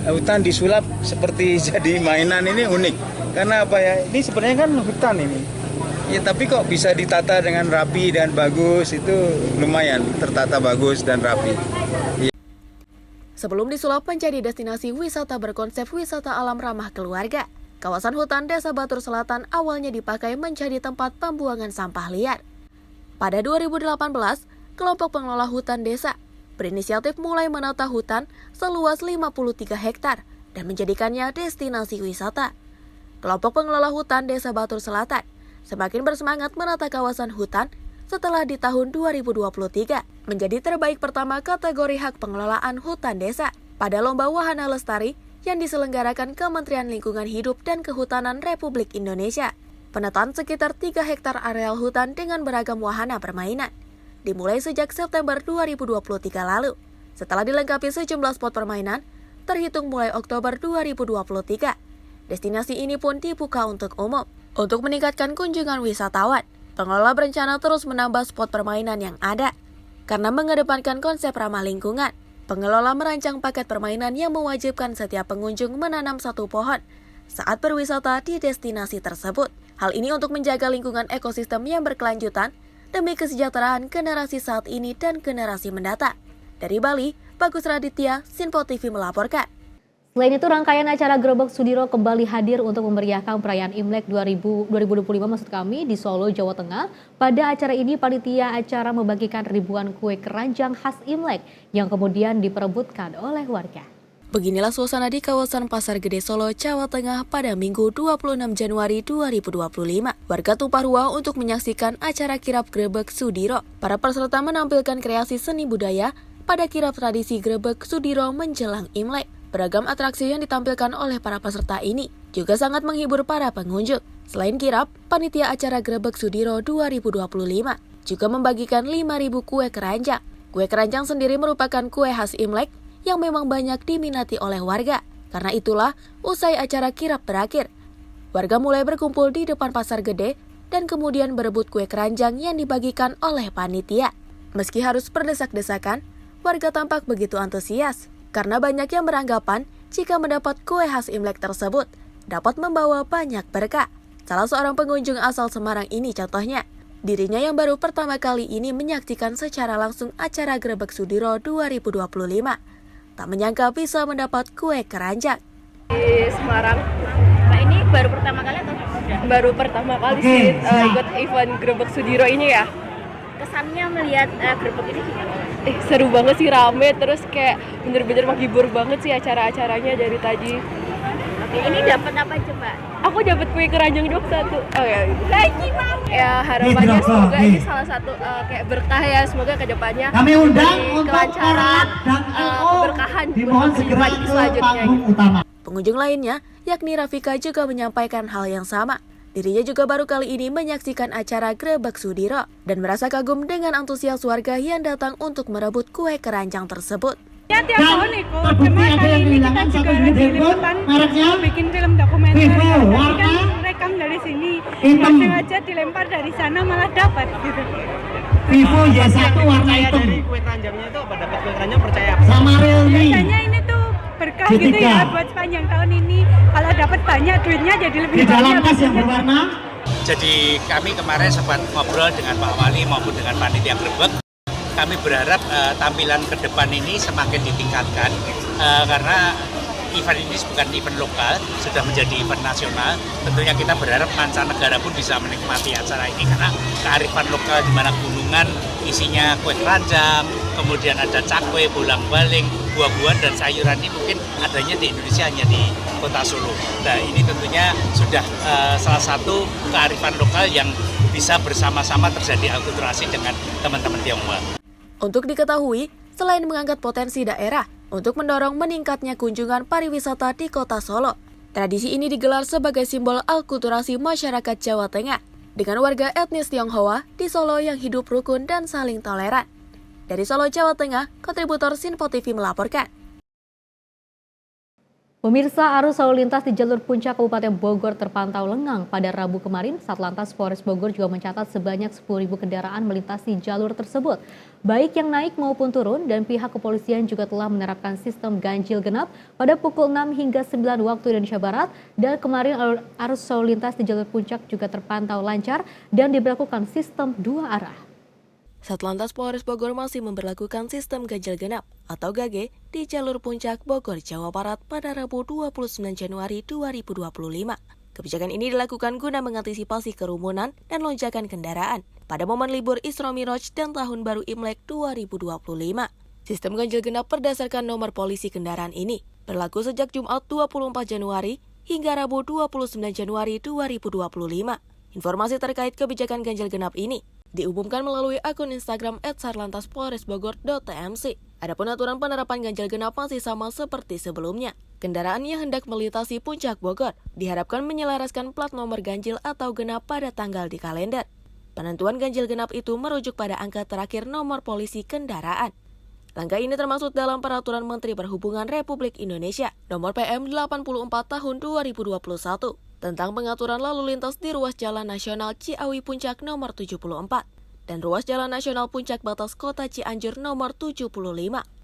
hutan disulap seperti jadi mainan, ini unik. Karena ini sebenarnya kan hutan ini. Ya tapi kok bisa ditata dengan rapi dan bagus, itu lumayan tertata bagus dan rapi. Sebelum disulap menjadi destinasi wisata berkonsep wisata alam ramah keluarga, kawasan hutan Desa Batur Selatan awalnya dipakai menjadi tempat pembuangan sampah liar. Pada 2018, kelompok pengelola hutan desa berinisiatif mulai menata hutan seluas 53 hektar dan menjadikannya destinasi wisata. Kelompok pengelola hutan Desa Batur Selatan semakin bersemangat menata kawasan hutan setelah di tahun 2023 menjadi terbaik pertama kategori hak pengelolaan hutan desa pada Lomba Wahana Lestari yang diselenggarakan Kementerian Lingkungan Hidup dan Kehutanan Republik Indonesia. Penataan sekitar 3 hektar areal hutan dengan beragam wahana permainan dimulai sejak September 2023 lalu. Setelah dilengkapi sejumlah spot permainan, terhitung mulai Oktober 2023, destinasi ini pun dibuka untuk umum. Untuk meningkatkan kunjungan wisatawan, pengelola berencana terus menambah spot permainan yang ada. karena mengedepankan konsep ramah lingkungan. Pengelola merancang paket permainan yang mewajibkan setiap pengunjung menanam 1 pohon saat berwisata di destinasi tersebut. Hal ini untuk menjaga lingkungan ekosistem yang berkelanjutan demi kesejahteraan generasi saat ini dan generasi mendatang. Dari Bali, Bagus Raditya, Sinpo TV melaporkan. Selain itu, rangkaian acara Grebek Sudiro kembali hadir untuk memeriahkan perayaan Imlek 2025 di Solo, Jawa Tengah. Pada acara ini, panitia acara membagikan ribuan kue keranjang khas Imlek yang kemudian diperebutkan oleh warga. Beginilah suasana di kawasan Pasar Gede Solo, Jawa Tengah pada Minggu 26 Januari 2025. Warga tumpah ruah untuk menyaksikan acara kirap Grebek Sudiro. Para peserta menampilkan kreasi seni budaya pada kirap tradisi Grebek Sudiro menjelang Imlek. Beragam atraksi yang ditampilkan oleh para peserta ini juga sangat menghibur para pengunjung. Selain kirap, panitia acara Grebek Sudiro 2025 juga membagikan 5.000 kue keranjang. Kue keranjang sendiri merupakan kue khas Imlek yang memang banyak diminati oleh warga. Karena itulah, usai acara kirap berakhir, warga mulai berkumpul di depan Pasar Gede dan kemudian berebut kue keranjang yang dibagikan oleh panitia. Meski harus berdesak-desakan, warga tampak begitu antusias karena banyak yang beranggapan jika mendapat kue khas Imlek tersebut dapat membawa banyak berkah. Salah seorang pengunjung asal Semarang ini contohnya, dirinya yang baru pertama kali ini menyaksikan secara langsung acara Grebek Sudiro 2025. Tak menyangka bisa mendapat kue keranjang. Di Semarang, nah ini baru pertama kali atau? Baru pertama kali sih ikut event Grebek Sudiro ini ya. Kesannya melihat Grebek ini gimana? Seru banget sih, rame, terus kayak bener-bener menghibur banget sih acara-acaranya dari tadi. Oke, ini dapat apa coba? Aku dapat kue keranjang 21. Oh ya, ya harapannya semoga ini salah satu kayak berkah ya, semoga kedepannya kami undang kelancaran, keberkahan buat kehidupan selanjutnya. Pengunjung lainnya, yakni Rafika juga menyampaikan hal yang sama. Dirinya juga baru kali ini menyaksikan acara Grebek Sudiro dan merasa kagum dengan antusias warga yang datang untuk merebut kue keranjang tersebut. Ya, tiap tahun ikut, cuma kali ini kita juga lagi liputan bikin film dokumenter. Tapi kan rekam dari sini, nggak sengaja dilempar dari sana malah dapat gitu. Vivo Y1 warna hitam. Dari kue keranjangnya itu apa? Dapat kue keranjang percaya? Sama Realme. Biasanya ini tuh berkah gitu ya buat sepanjang tahun ini. Kalau dapat banyak duitnya jadi lebih banyak. Di dalam tas yang berwarna. Jadi kami kemarin sempat ngobrol dengan Pak Wali maupun dengan panitia Grebek. Kami berharap tampilan ke depan ini semakin ditingkatkan karena event ini bukan event lokal, sudah menjadi event nasional. Tentunya kita berharap mancanegara pun bisa menikmati acara ini karena kearifan lokal di mana gunungan isinya kue keranjang, kemudian ada cakwe, bolang-baling, buah-buahan dan sayuran ini mungkin adanya di Indonesia hanya di Kota Solo. Nah ini tentunya sudah salah satu kearifan lokal yang bisa bersama-sama terjadi akulturasi dengan teman-teman Tionghoa. Untuk diketahui, selain mengangkat potensi daerah untuk mendorong meningkatnya kunjungan pariwisata di Kota Solo, tradisi ini digelar sebagai simbol akulturasi masyarakat Jawa Tengah dengan warga etnis Tionghoa di Solo yang hidup rukun dan saling toleran. Dari Solo, Jawa Tengah, kontributor Sinpo TV melaporkan. Pemirsa, arus lalu lintas di jalur puncak Kabupaten Bogor terpantau lengang pada Rabu kemarin. Satlantas Polres Bogor juga mencatat sebanyak 10.000 kendaraan melintasi jalur tersebut, baik yang naik maupun turun, dan pihak kepolisian juga telah menerapkan sistem ganjil genap pada pukul 6 hingga 9 waktu Indonesia Barat. Dan kemarin arus lalu lintas di jalur puncak juga terpantau lancar dan diberlakukan sistem 2 arah. Satlantas Polres Bogor masih memberlakukan sistem ganjil genap atau GG di jalur puncak Bogor, Jawa Barat pada Rabu 29 Januari 2025. Kebijakan ini dilakukan guna mengantisipasi kerumunan dan lonjakan kendaraan pada momen libur Isra Miraj dan Tahun Baru Imlek 2025. Sistem ganjil genap berdasarkan nomor polisi kendaraan ini berlaku sejak Jumat 24 Januari hingga Rabu 29 Januari 2025. Informasi terkait kebijakan ganjil genap ini diumumkan melalui akun Instagram @sarlantaspolresbogor.tmc. Adapun aturan penerapan ganjil genap masih sama seperti sebelumnya. Kendaraan yang hendak melintasi puncak Bogor diharapkan menyelaraskan plat nomor ganjil atau genap pada tanggal di kalender. Penentuan ganjil genap itu merujuk pada angka terakhir nomor polisi kendaraan. Langkah ini termasuk dalam Peraturan Menteri Perhubungan Republik Indonesia Nomor PM 84 Tahun 2021 tentang pengaturan lalu lintas di ruas Jalan Nasional Ciawi Puncak Nomor 74. dan ruas Jalan Nasional Puncak Batas Kota Cianjur nomor 75.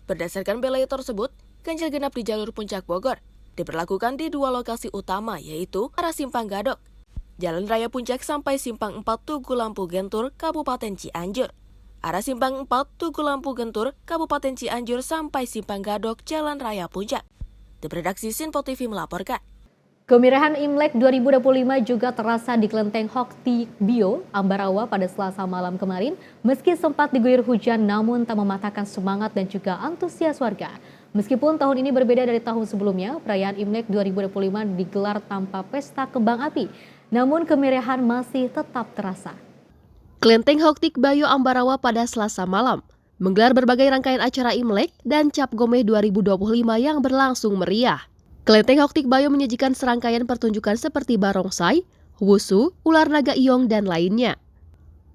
Berdasarkan belay tersebut, ganjil genap di jalur Puncak Bogor diberlakukan di dua lokasi utama, yaitu arah Simpang Gadok, Jalan Raya Puncak sampai Simpang 4 Tugu Lampu Gentur, Kabupaten Cianjur. Arah Simpang 4 Tugu Lampu Gentur, Kabupaten Cianjur sampai Simpang Gadok, Jalan Raya Puncak. Tim redaksi Sinpo TV melaporkan. Kemeriahan Imlek 2025 juga terasa di Kelenteng Hokti Bio, Ambarawa pada Selasa malam kemarin. Meski sempat diguyur hujan, namun tak mematahkan semangat dan juga antusias warga. Meskipun tahun ini berbeda dari tahun sebelumnya, perayaan Imlek 2025 digelar tanpa pesta kembang api. Namun kemeriahan masih tetap terasa. Kelenteng Hokti Bio, Ambarawa pada Selasa malam menggelar berbagai rangkaian acara Imlek dan Cap Gomeh 2025 yang berlangsung meriah. Kelenteng Hokti Bio menyajikan serangkaian pertunjukan seperti barongsai, wusu, ular naga iyong, dan lainnya.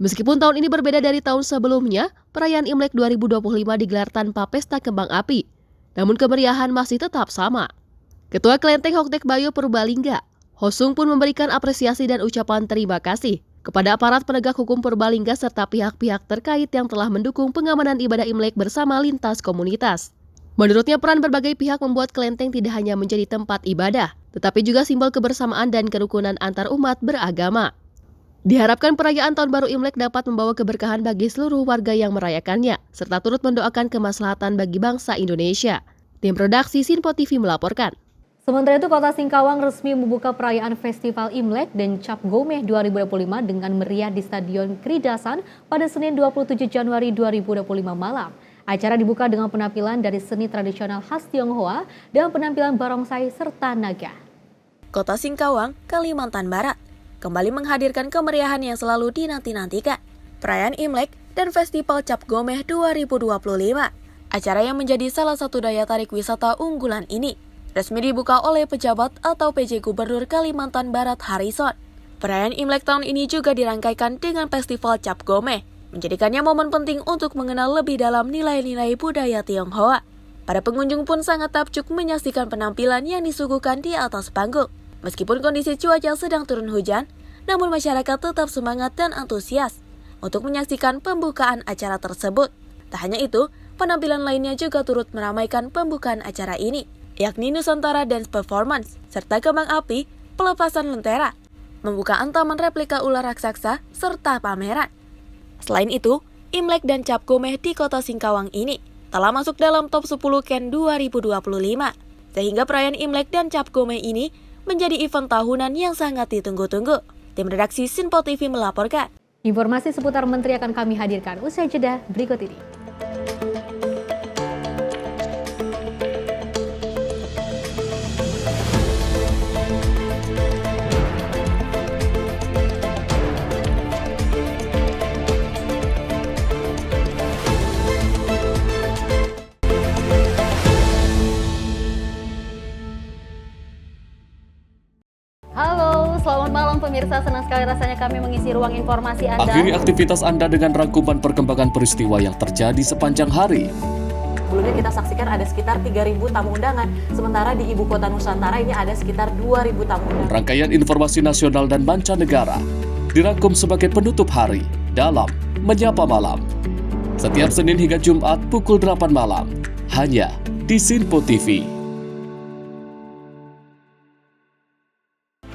Meskipun tahun ini berbeda dari tahun sebelumnya, perayaan Imlek 2025 digelar tanpa pesta kembang api. Namun kemeriahan masih tetap sama. Ketua Kelenteng Hokti Bio Purbalingga, Hosung pun memberikan apresiasi dan ucapan terima kasih kepada aparat penegak hukum Purbalingga serta pihak-pihak terkait yang telah mendukung pengamanan ibadah Imlek bersama lintas komunitas. Menurutnya, peran berbagai pihak membuat kelenteng tidak hanya menjadi tempat ibadah, tetapi juga simbol kebersamaan dan kerukunan antar umat beragama. Diharapkan perayaan Tahun Baru Imlek dapat membawa keberkahan bagi seluruh warga yang merayakannya, serta turut mendoakan kemaslahatan bagi bangsa Indonesia. Tim redaksi Sinpo TV melaporkan. Sementara itu, Kota Singkawang resmi membuka perayaan Festival Imlek dan Cap Gomeh 2025 dengan meriah di Stadion Kridasan pada Senin 27 Januari 2025 malam. Acara dibuka dengan penampilan dari seni tradisional khas Tionghoa dan penampilan barongsai serta naga. Kota Singkawang, Kalimantan Barat, kembali menghadirkan kemeriahan yang selalu dinanti-nantikan. Perayaan Imlek dan Festival Cap Gomeh 2025. Acara yang menjadi salah satu daya tarik wisata unggulan ini resmi dibuka oleh pejabat atau PJ Gubernur Kalimantan Barat Harrison. Perayaan Imlek tahun ini juga dirangkaikan dengan Festival Cap Gomeh, menjadikannya momen penting untuk mengenal lebih dalam nilai-nilai budaya Tionghoa. Para pengunjung pun sangat takjub menyaksikan penampilan yang disuguhkan di atas panggung. Meskipun kondisi cuaca sedang turun hujan, namun masyarakat tetap semangat dan antusias untuk menyaksikan pembukaan acara tersebut. Tak hanya itu, penampilan lainnya juga turut meramaikan pembukaan acara ini, yakni Nusantara Dance Performance, serta kembang api, pelepasan lentera, pembukaan taman replika ular raksasa, serta pameran. Selain itu, Imlek dan Cap Gomeh di Kota Singkawang ini telah masuk dalam top 10 Ken 2025, sehingga perayaan Imlek dan Cap Gomeh ini menjadi event tahunan yang sangat ditunggu-tunggu. Tim redaksi Sinpo TV melaporkan. Informasi seputar menteri akan kami hadirkan usai jeda berikut ini. Selamat malam pemirsa, senang sekali rasanya kami mengisi ruang informasi Anda. Akhiri aktivitas Anda dengan rangkuman perkembangan peristiwa yang terjadi sepanjang hari. Sebelumnya kita saksikan ada sekitar 3.000 tamu undangan, sementara di Ibu Kota Nusantara ini ada sekitar 2.000 tamu undangan. Rangkaian informasi nasional dan mancanegara dirangkum sebagai penutup hari dalam Menyapa Malam. Setiap Senin hingga Jumat pukul 8 malam, hanya di Sinpo TV.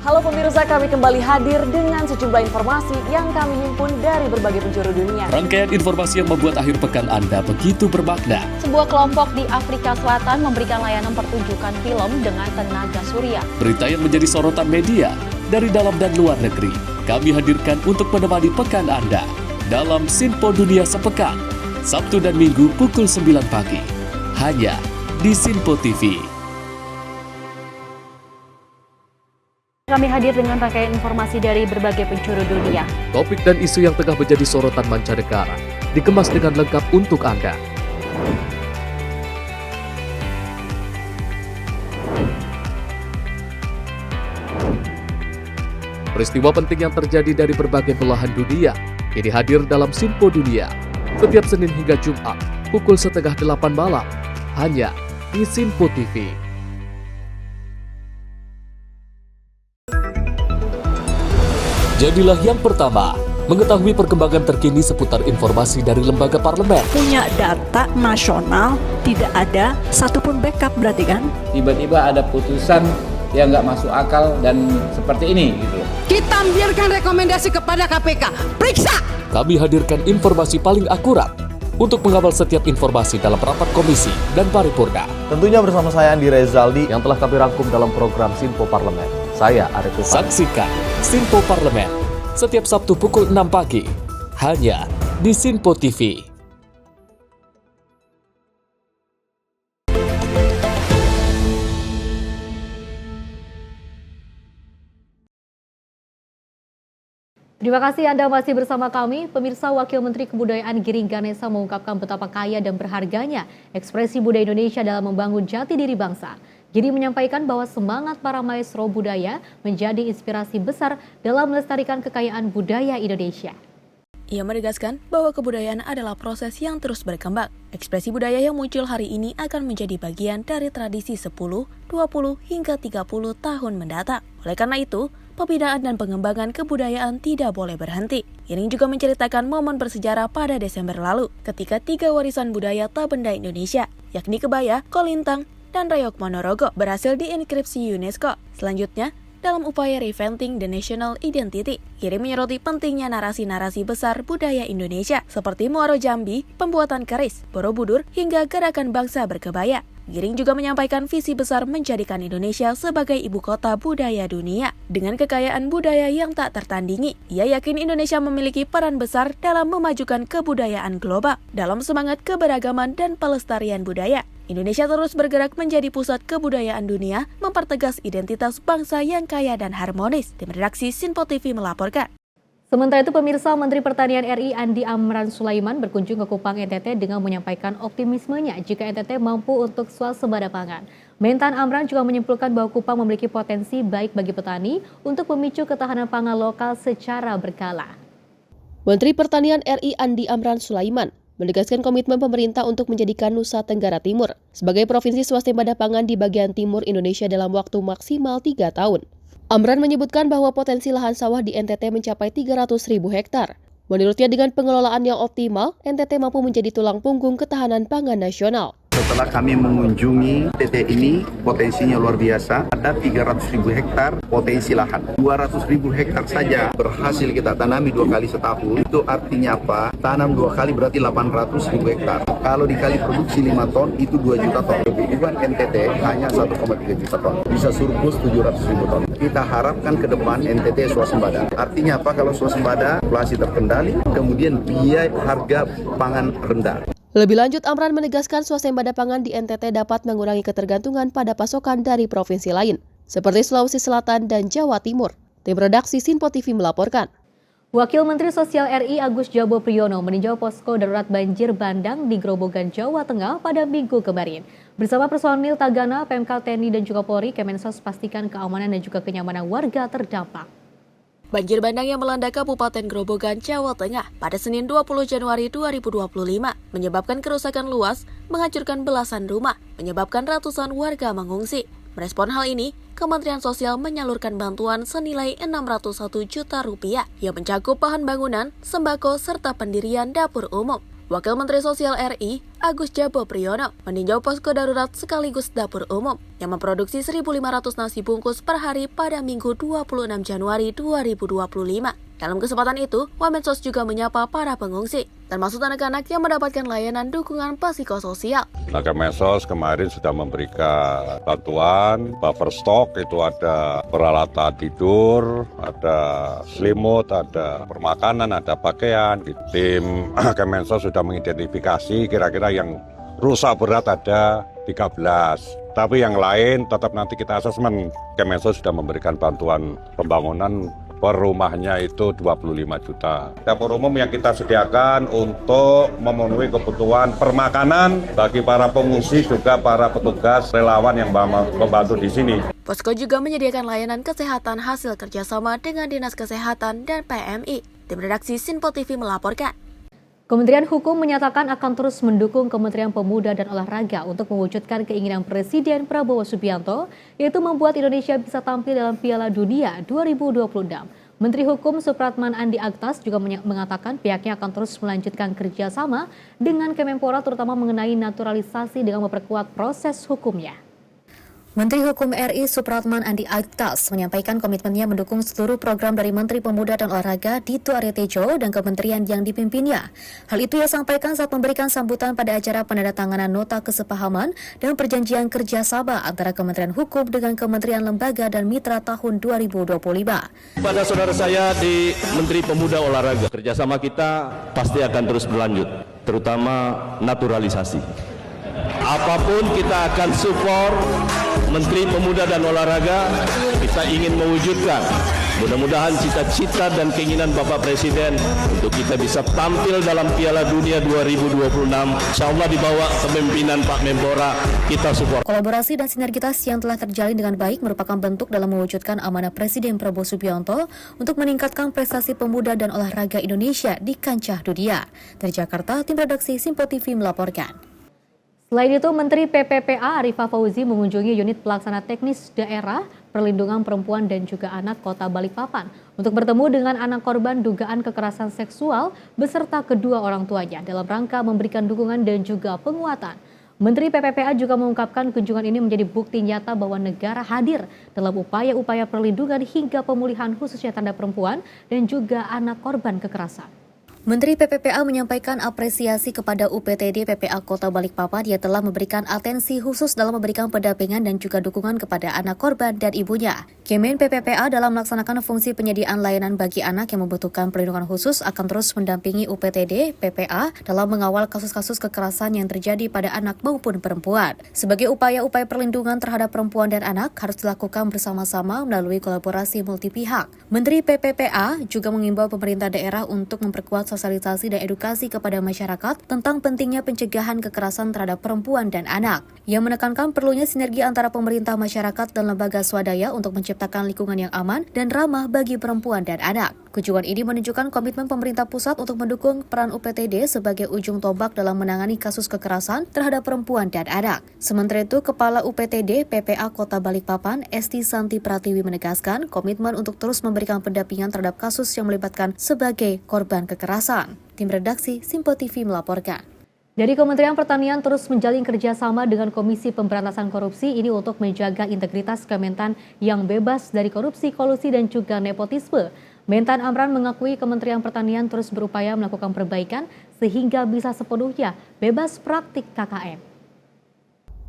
Halo pemirsa, kami kembali hadir dengan sejumlah informasi yang kami himpun dari berbagai penjuru dunia. Rangkaian informasi yang membuat akhir pekan Anda begitu bermakna. Sebuah kelompok di Afrika Selatan memberikan layanan pertunjukan film dengan tenaga surya. Berita yang menjadi sorotan media dari dalam dan luar negeri, kami hadirkan untuk menemani pekan Anda dalam Sinpo Dunia Sepekan, Sabtu dan Minggu pukul 9 pagi, hanya di Sinpo TV. Kami hadir dengan rangkaian informasi dari berbagai penjuru dunia. Topik dan isu yang tengah menjadi sorotan mancanegara dikemas dengan lengkap untuk Anda. Peristiwa penting yang terjadi dari berbagai belahan dunia ini hadir dalam Sinpo Dunia setiap Senin hingga Jumat pukul 7:30 malam, hanya di Sinpo TV. Jadilah yang pertama Mengetahui perkembangan terkini seputar informasi dari lembaga parlemen. Punya data nasional, tidak ada satupun backup berarti kan? Tiba-tiba ada putusan yang nggak masuk akal dan seperti ini gitu. Kita biarkan rekomendasi kepada KPK. Periksa! Kami hadirkan informasi paling akurat untuk mengawal setiap informasi dalam rapat komisi dan paripurna. Tentunya bersama saya Andi Rezaldi yang telah kami rangkum dalam program Sinpo Parlemen. Saya Arif Tufan. Saksikan Sinpo Parlemen setiap Sabtu pukul 6 pagi, hanya di Sinpo TV. Terima kasih Anda masih bersama kami. Pemirsa, Wakil Menteri Kebudayaan Giring Ganesa mengungkapkan betapa kaya dan berharganya ekspresi budaya Indonesia dalam membangun jati diri bangsa. Giring menyampaikan bahwa semangat para maestro budaya menjadi inspirasi besar dalam melestarikan kekayaan budaya Indonesia. Ia menegaskan bahwa kebudayaan adalah proses yang terus berkembang. Ekspresi budaya yang muncul hari ini akan menjadi bagian dari tradisi 10, 20, hingga 30 tahun mendatang. Oleh karena itu, pembinaan dan pengembangan kebudayaan tidak boleh berhenti. Giring juga menceritakan momen bersejarah pada Desember lalu, ketika 3 warisan budaya tak benda Indonesia, yakni kebaya, kolintang, dan reok Ponorogo berhasil dienkripsi UNESCO. Selanjutnya, dalam upaya revamping the national identity, Giring menyoroti pentingnya narasi-narasi besar budaya Indonesia seperti Muaro Jambi, pembuatan keris, Borobudur, hingga gerakan bangsa berkebaya. Giring juga menyampaikan visi besar menjadikan Indonesia sebagai ibu kota budaya dunia. Dengan kekayaan budaya yang tak tertandingi, ia yakin Indonesia memiliki peran besar dalam memajukan kebudayaan global. Dalam semangat keberagaman dan pelestarian budaya, Indonesia terus bergerak menjadi pusat kebudayaan dunia, mempertegas identitas bangsa yang kaya dan harmonis. Tim redaksi Sinpo TV melaporkan. Sementara itu, pemirsa, Menteri Pertanian RI Andi Amran Sulaiman berkunjung ke Kupang NTT dengan menyampaikan optimismenya jika NTT mampu untuk swasembada pangan. Mentan Amran juga menyimpulkan bahwa Kupang memiliki potensi baik bagi petani untuk memicu ketahanan pangan lokal secara berkala. Menteri Pertanian RI Andi Amran Sulaiman menegaskan komitmen pemerintah untuk menjadikan Nusa Tenggara Timur sebagai provinsi swasembada pangan di bagian timur Indonesia dalam waktu maksimal 3 tahun. Amran menyebutkan bahwa potensi lahan sawah di NTT mencapai 300.000 hektar. Menurutnya dengan pengelolaan yang optimal, NTT mampu menjadi tulang punggung ketahanan pangan nasional. Setelah kami mengunjungi NTT ini, potensinya luar biasa. Ada 300.000 hektar potensi lahan. 200.000 hektar saja berhasil kita tanami 2 kali setahun. Itu artinya apa? Tanam 2 kali berarti 800.000 hektar. Kalau dikali produksi 5 ton, itu 2 juta ton. Kebutuhan NTT hanya 1,3 juta ton. Bisa surplus 700.000 ton. Kita harapkan ke depan NTT swasembada. Artinya apa? Kalau swasembada, inflasi terkendali, kemudian biaya harga pangan rendah. Lebih lanjut, Amran menegaskan swasembada pangan di NTT dapat mengurangi ketergantungan pada pasokan dari provinsi lain, seperti Sulawesi Selatan dan Jawa Timur. Tim redaksi Sinpo TV melaporkan. Wakil Menteri Sosial RI Agus Jabo Priyono meninjau posko darurat banjir bandang di Grobogan, Jawa Tengah pada Minggu kemarin. Bersama personil Tagana, Pemkab TNI dan juga Polri, Kemensos pastikan keamanan dan juga kenyamanan warga terdampak. Banjir bandang yang melanda Kabupaten Grobogan, Jawa Tengah pada Senin 20 Januari 2025 menyebabkan kerusakan luas, menghancurkan belasan rumah, menyebabkan ratusan warga mengungsi. Merespon hal ini, Kementerian Sosial menyalurkan bantuan senilai 601 juta rupiah yang mencakup bahan bangunan, sembako, serta pendirian dapur umum. Wakil Menteri Sosial RI, Agus Jabo Priyono, meninjau posko darurat sekaligus dapur umum yang memproduksi 1.500 nasi bungkus per hari pada Minggu 26 Januari 2025. Dalam kesempatan itu, Wamensos juga menyapa para pengungsi, termasuk anak-anak yang mendapatkan layanan dukungan psikososial. Kemensos kemarin sudah memberikan bantuan, buffer stok, itu ada peralatan tidur, ada selimut, ada permakanan, ada pakaian. Tim Kemensos sudah mengidentifikasi kira-kira yang rusak berat ada 13. Tapi yang lain tetap nanti kita asesmen. Kemensos sudah memberikan bantuan pembangunan per rumahnya itu 25 juta. Dapur umum yang kita sediakan untuk memenuhi kebutuhan permakanan bagi para pengungsi juga para petugas relawan yang membantu di sini. Posko juga menyediakan layanan kesehatan hasil kerjasama dengan Dinas Kesehatan dan PMI. Tim redaksi Sinpo TV melaporkan. Kementerian Hukum menyatakan akan terus mendukung Kementerian Pemuda dan Olahraga untuk mewujudkan keinginan Presiden Prabowo Subianto, yaitu membuat Indonesia bisa tampil dalam Piala Dunia 2026. Menteri Hukum Supratman Andi Aktas juga mengatakan pihaknya akan terus melanjutkan kerjasama dengan Kemenpora terutama mengenai naturalisasi dengan memperkuat proses hukumnya. Menteri Hukum RI Supratman Andi Aktas menyampaikan komitmennya mendukung seluruh program dari Menteri Pemuda dan Olahraga Dito Aryo Tejo dan kementerian yang dipimpinnya. Hal itu ia sampaikan saat memberikan sambutan pada acara penandatanganan nota kesepahaman dan perjanjian kerjasama antara Kementerian Hukum dengan Kementerian Lembaga dan Mitra tahun 2025. Pada saudara saya di Menteri Pemuda Olahraga, kerjasama kita pasti akan terus berlanjut, terutama naturalisasi. Apapun kita akan support Menteri Pemuda dan Olahraga, kita ingin mewujudkan mudah-mudahan cita-cita dan keinginan Bapak Presiden untuk kita bisa tampil dalam Piala Dunia 2026. Insyaallah di bawah kepemimpinan Pak Menpora kita support. Kolaborasi dan sinergitas yang telah terjalin dengan baik merupakan bentuk dalam mewujudkan amanah Presiden Prabowo Subianto untuk meningkatkan prestasi pemuda dan olahraga Indonesia di kancah dunia. Dari Jakarta, tim redaksi Simpo TV melaporkan. Selain itu, Menteri PPPA Arifah Fauzi mengunjungi unit pelaksana teknis daerah perlindungan perempuan dan juga anak Kota Balikpapan untuk bertemu dengan anak korban dugaan kekerasan seksual beserta kedua orang tuanya dalam rangka memberikan dukungan dan juga penguatan. Menteri PPPA juga mengungkapkan kunjungan ini menjadi bukti nyata bahwa negara hadir dalam upaya-upaya perlindungan hingga pemulihan khususnya terhadap perempuan dan juga anak korban kekerasan. Menteri PPPA menyampaikan apresiasi kepada UPTD PPA Kota Balikpapan yang telah memberikan atensi khusus dalam memberikan pendampingan dan juga dukungan kepada anak korban dan ibunya. Kemen PPPA dalam melaksanakan fungsi penyediaan layanan bagi anak yang membutuhkan perlindungan khusus akan terus mendampingi UPTD PPA dalam mengawal kasus-kasus kekerasan yang terjadi pada anak maupun perempuan. Sebagai upaya-upaya perlindungan terhadap perempuan dan anak harus dilakukan bersama-sama melalui kolaborasi multi pihak. Menteri PPPA juga mengimbau pemerintah daerah untuk memperkuat sosialisasi dan edukasi kepada masyarakat tentang pentingnya pencegahan kekerasan terhadap perempuan dan anak. Ia menekankan perlunya sinergi antara pemerintah, masyarakat, dan lembaga swadaya untuk menciptakan lingkungan yang aman dan ramah bagi perempuan dan anak. Kunjungan ini menunjukkan komitmen pemerintah pusat untuk mendukung peran UPTD sebagai ujung tombak dalam menangani kasus kekerasan terhadap perempuan dan anak. Sementara itu, Kepala UPTD PPA Kota Balikpapan, Esti Santi Pratiwi menegaskan komitmen untuk terus memberikan pendampingan terhadap kasus yang melibatkan sebagai korban kekerasan. Tim redaksi Simpo TV melaporkan. Dari Kementerian Pertanian terus menjalin kerjasama dengan Komisi Pemberantasan Korupsi ini untuk menjaga integritas Kementan yang bebas dari korupsi, kolusi, dan juga nepotisme. Mentan Amran mengakui Kementerian Pertanian terus berupaya melakukan perbaikan sehingga bisa sepenuhnya bebas praktik KKN.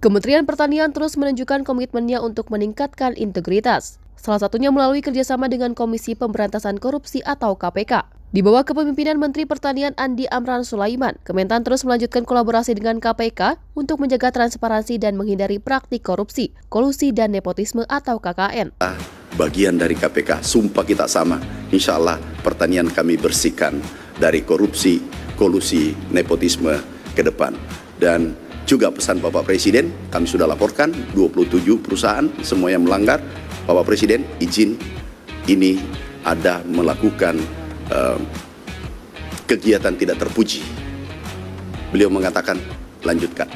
Kementerian Pertanian terus menunjukkan komitmennya untuk meningkatkan integritas. Salah satunya melalui kerjasama dengan Komisi Pemberantasan Korupsi atau KPK. Di bawah kepemimpinan Menteri Pertanian Andi Amran Sulaiman, Kementan terus melanjutkan kolaborasi dengan KPK untuk menjaga transparansi dan menghindari praktik korupsi, kolusi, dan nepotisme atau KKN. Bagian dari KPK, sumpah kita sama. Insya Allah pertanian kami bersihkan dari korupsi, kolusi, nepotisme ke depan. Dan juga pesan Bapak Presiden, kami sudah laporkan 27 perusahaan semua yang melanggar. Bapak Presiden izin ini ada melakukan kegiatan tidak terpuji. Beliau mengatakan lanjutkan.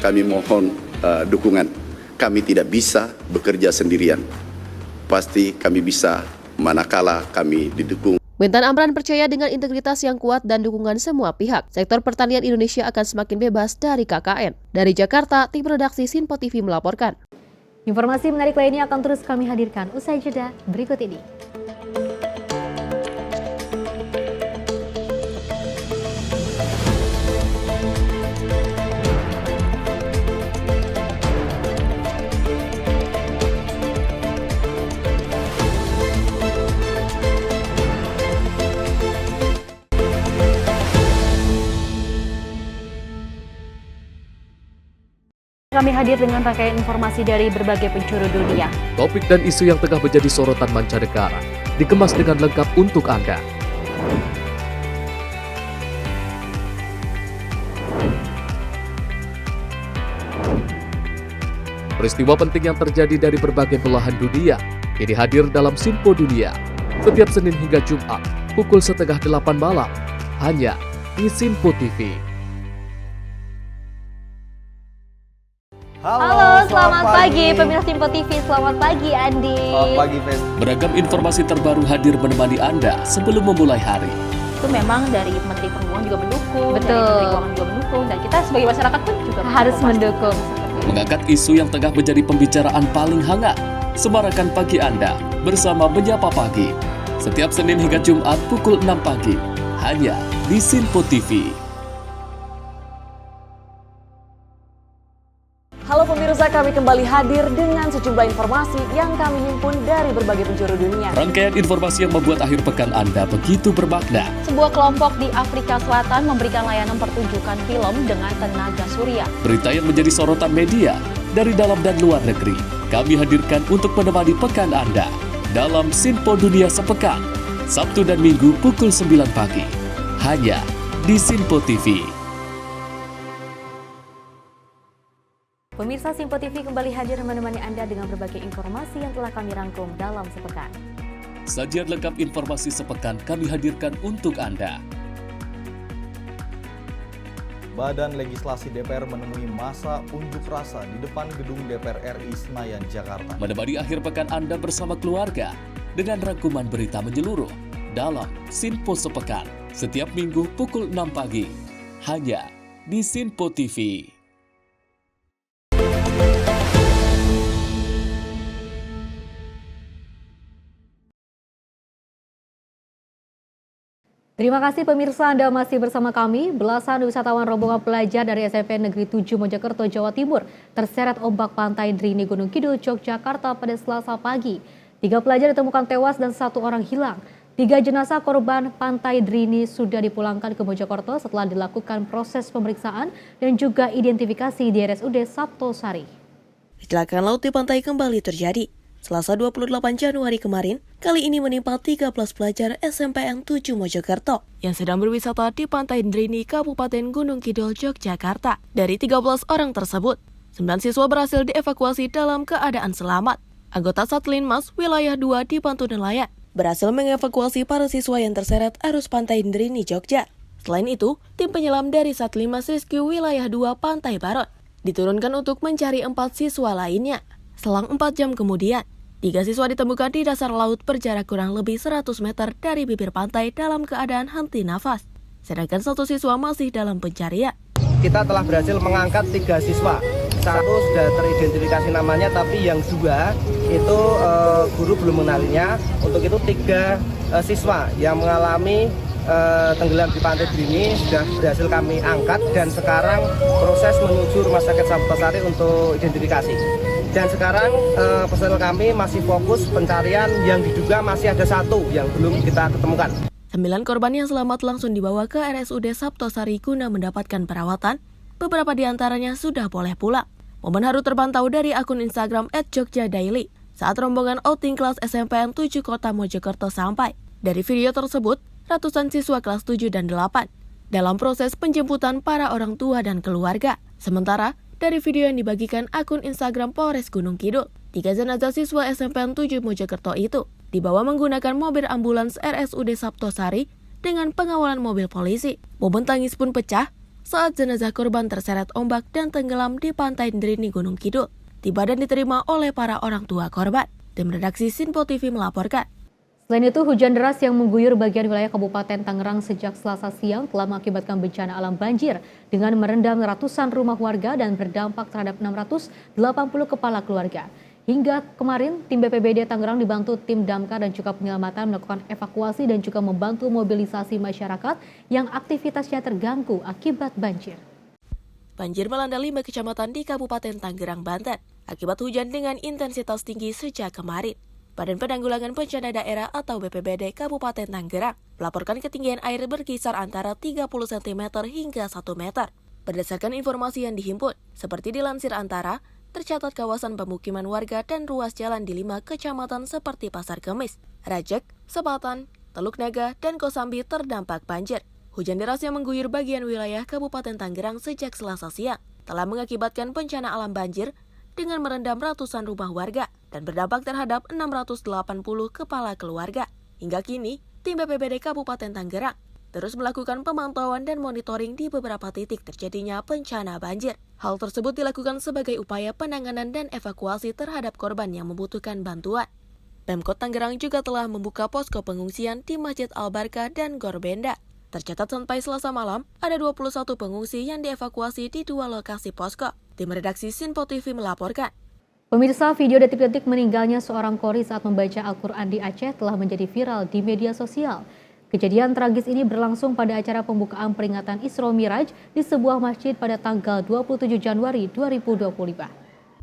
Kami mohon dukungan. Kami tidak bisa bekerja sendirian. Pasti kami bisa manakala kami didukung. Mentan Amran percaya dengan integritas yang kuat dan dukungan semua pihak, sektor pertanian Indonesia akan semakin bebas dari KKN. Dari Jakarta, tim redaksi Simpo TV melaporkan. Informasi menarik lainnya akan terus kami hadirkan usai jeda berikut ini. Kami hadir dengan rangkaian informasi dari berbagai penjuru dunia. Topik dan isu yang tengah menjadi sorotan mancanegara dikemas dengan lengkap untuk Anda. Peristiwa penting yang terjadi dari berbagai belahan dunia kini hadir dalam Simpo Dunia setiap Senin hingga Jumat pukul 7:30 malam hanya di Simpo TV. Halo, selamat pagi pemirsa Simpo TV. Selamat pagi Andi. Selamat pagi, Fen. Beragam informasi terbaru hadir menemani Anda sebelum memulai hari. Itu memang dari Menteri Perhubungan juga mendukung, Betul. dari Menteri Keuangan juga mendukung, dan kita sebagai masyarakat pun juga Harus mendukung. Mengangkat isu yang tengah menjadi pembicaraan paling hangat. Semarakan pagi Anda bersama Menyapa Pagi. Setiap Senin hingga Jumat pukul 6 pagi. Hanya di Simpo TV. Halo pemirsa, kami kembali hadir dengan sejumlah informasi yang kami himpun dari berbagai penjuru dunia. Rangkaian informasi yang membuat akhir pekan Anda begitu bermakna. Sebuah kelompok di Afrika Selatan memberikan layanan pertunjukan film dengan tenaga surya. Berita yang menjadi sorotan media dari dalam dan luar negeri. Kami hadirkan untuk menemani pekan Anda dalam Simpo Dunia Sepekan. Sabtu dan Minggu pukul 9 pagi. Hanya di Simpo TV. Pemirsa Simpo TV kembali hadir menemani Anda dengan berbagai informasi yang telah kami rangkum dalam sepekan. Sajian lengkap informasi sepekan kami hadirkan untuk Anda. Badan Legislasi DPR menemui masa unjuk rasa di depan gedung DPR RI Senayan, Jakarta. Menemani akhir pekan Anda bersama keluarga dengan rangkuman berita menyeluruh dalam Simpo Sepekan. Setiap Minggu pukul 6 pagi. Hanya di Simpo TV. Terima kasih pemirsa, Anda masih bersama kami. Belasan wisatawan rombongan pelajar dari SMP Negeri 7 Mojokerto, Jawa Timur terseret ombak pantai Drini Gunung Kidul, Yogyakarta pada Selasa pagi. 3 pelajar ditemukan tewas dan 1 orang hilang. 3 jenazah korban pantai Drini sudah dipulangkan ke Mojokerto setelah dilakukan proses pemeriksaan dan juga identifikasi di RSUD Sabtosari. Kecelakaan laut di pantai kembali terjadi. Selasa 28 Januari kemarin, kali ini menimpa 13 pelajar SMPN 7 Mojokerto yang sedang berwisata di Pantai Drini, Kabupaten Gunung Kidul, Yogyakarta. Dari 13 orang tersebut, 9 siswa berhasil dievakuasi dalam keadaan selamat. Anggota Satlinmas Wilayah 2 dibantu nelayan berhasil mengevakuasi para siswa yang terseret arus Pantai Drini, Jogja. Selain itu, tim penyelam dari Satlinmas Rescue Wilayah 2 Pantai Baron diturunkan untuk mencari 4 siswa lainnya. Selang 4 jam kemudian, 3 siswa ditemukan di dasar laut berjarak kurang lebih 100 meter dari bibir pantai dalam keadaan henti nafas. Sedangkan 1 siswa masih dalam pencarian. Kita telah berhasil mengangkat 3 siswa. 1 sudah teridentifikasi namanya, tapi yang 2 itu guru belum mengenalinya. Untuk itu 3 siswa yang mengalami tenggelam di Pantai Drini sudah berhasil kami angkat dan sekarang proses menuju Rumah Sakit Sabtosari untuk identifikasi. Dan sekarang personel kami masih fokus pencarian yang diduga masih ada 1 yang belum kita ketemukan. 9 korban yang selamat langsung dibawa ke RSUD Sabtosari guna mendapatkan perawatan. Beberapa di antaranya sudah boleh pulang. Momen haru terpantau dari akun Instagram @jogjadaily saat rombongan outing kelas SMPN 7 Kota Mojokerto sampai. Dari video tersebut, ratusan siswa kelas 7 dan 8 dalam proses penjemputan para orang tua dan keluarga. Sementara, dari video yang dibagikan akun Instagram Polres Gunung Kidul, 3 jenazah siswa SMPN 7 Mojokerto itu dibawa menggunakan mobil ambulans RSUD Sabtosari dengan pengawalan mobil polisi. Momen tangis pun pecah saat jenazah korban terseret ombak dan tenggelam di Pantai Drini Gunung Kidul. Tiba dan diterima oleh para orang tua korban. Tim redaksi Simpo TV melaporkan. Selain itu, hujan deras yang mengguyur bagian wilayah Kabupaten Tangerang sejak Selasa siang telah mengakibatkan bencana alam banjir dengan merendam ratusan rumah warga dan berdampak terhadap 680 kepala keluarga. Hingga kemarin, tim BPBD Tangerang dibantu tim damkar dan juga penyelamatan melakukan evakuasi dan juga membantu mobilisasi masyarakat yang aktivitasnya terganggu akibat banjir. Banjir melanda 5 kecamatan di Kabupaten Tangerang, Banten akibat hujan dengan intensitas tinggi sejak kemarin. Badan Penanggulangan Bencana Daerah atau BPBD Kabupaten Tangerang melaporkan ketinggian air berkisar antara 30 cm hingga 1 meter. Berdasarkan informasi yang dihimpun, seperti dilansir Antara, tercatat kawasan pemukiman warga dan ruas jalan di 5 kecamatan seperti Pasar Kemis, Rajek, Sepatan, Teluk Naga, dan Kosambi terdampak banjir. Hujan deras yang mengguyur bagian wilayah Kabupaten Tangerang sejak Selasa siang telah mengakibatkan bencana alam banjir dengan merendam ratusan rumah warga dan berdampak terhadap 680 kepala keluarga. Hingga kini, tim BPBD Kabupaten Tangerang terus melakukan pemantauan dan monitoring di beberapa titik terjadinya bencana banjir. Hal tersebut dilakukan sebagai upaya penanganan dan evakuasi terhadap korban yang membutuhkan bantuan. Pemkot Tangerang juga telah membuka posko pengungsian di Masjid Al-Barkah dan Gor Benda. Tercatat sampai Selasa malam, ada 21 pengungsi yang dievakuasi di 2 lokasi posko. Tim redaksi Sinpo TV melaporkan. Pemirsa, video detik-detik meninggalnya seorang qori saat membaca Al-Quran di Aceh telah menjadi viral di media sosial. Kejadian tragis ini berlangsung pada acara pembukaan peringatan Isra Miraj di sebuah masjid pada tanggal 27 Januari 2025.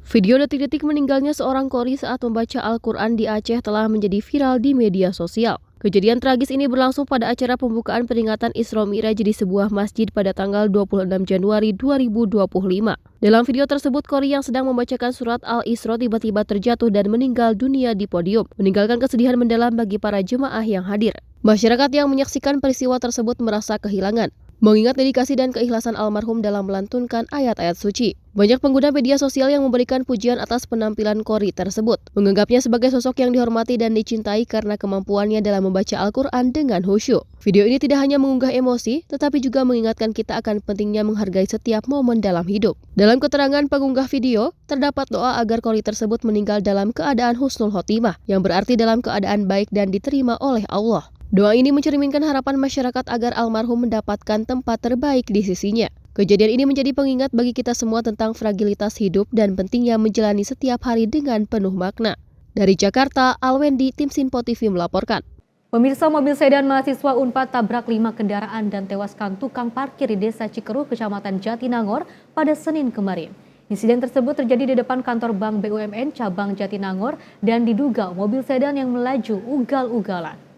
Video detik-detik meninggalnya seorang qori saat membaca Al-Quran di Aceh telah menjadi viral di media sosial. Kejadian tragis ini berlangsung pada acara pembukaan peringatan Isra Miraj di sebuah masjid pada tanggal 26 Januari 2025. Dalam video tersebut, qori yang sedang membacakan surat Al-Isra tiba-tiba terjatuh dan meninggal dunia di podium, meninggalkan kesedihan mendalam bagi para jemaah yang hadir. Masyarakat yang menyaksikan peristiwa tersebut merasa kehilangan, mengingat dedikasi dan keikhlasan almarhum dalam melantunkan ayat-ayat suci. Banyak pengguna media sosial yang memberikan pujian atas penampilan qori tersebut, menganggapnya sebagai sosok yang dihormati dan dicintai karena kemampuannya dalam membaca Al-Quran dengan khusyuk. Video ini tidak hanya mengunggah emosi, tetapi juga mengingatkan kita akan pentingnya menghargai setiap momen dalam hidup. Dalam keterangan pengunggah video, terdapat doa agar qori tersebut meninggal dalam keadaan husnul khotimah, yang berarti dalam keadaan baik dan diterima oleh Allah. Doa ini mencerminkan harapan masyarakat agar almarhum mendapatkan tempat terbaik di sisinya. Kejadian ini menjadi pengingat bagi kita semua tentang fragilitas hidup dan pentingnya menjalani setiap hari dengan penuh makna. Dari Jakarta, Alwendi, tim Sinpo TV melaporkan. Pemirsa, mobil sedan mahasiswa Unpad tabrak 5 kendaraan dan tewaskan tukang parkir di Desa Cikeruh, Kecamatan Jatinangor pada Senin kemarin. Insiden tersebut terjadi di depan kantor Bank BUMN cabang Jatinangor dan diduga mobil sedan yang melaju ugal-ugalan.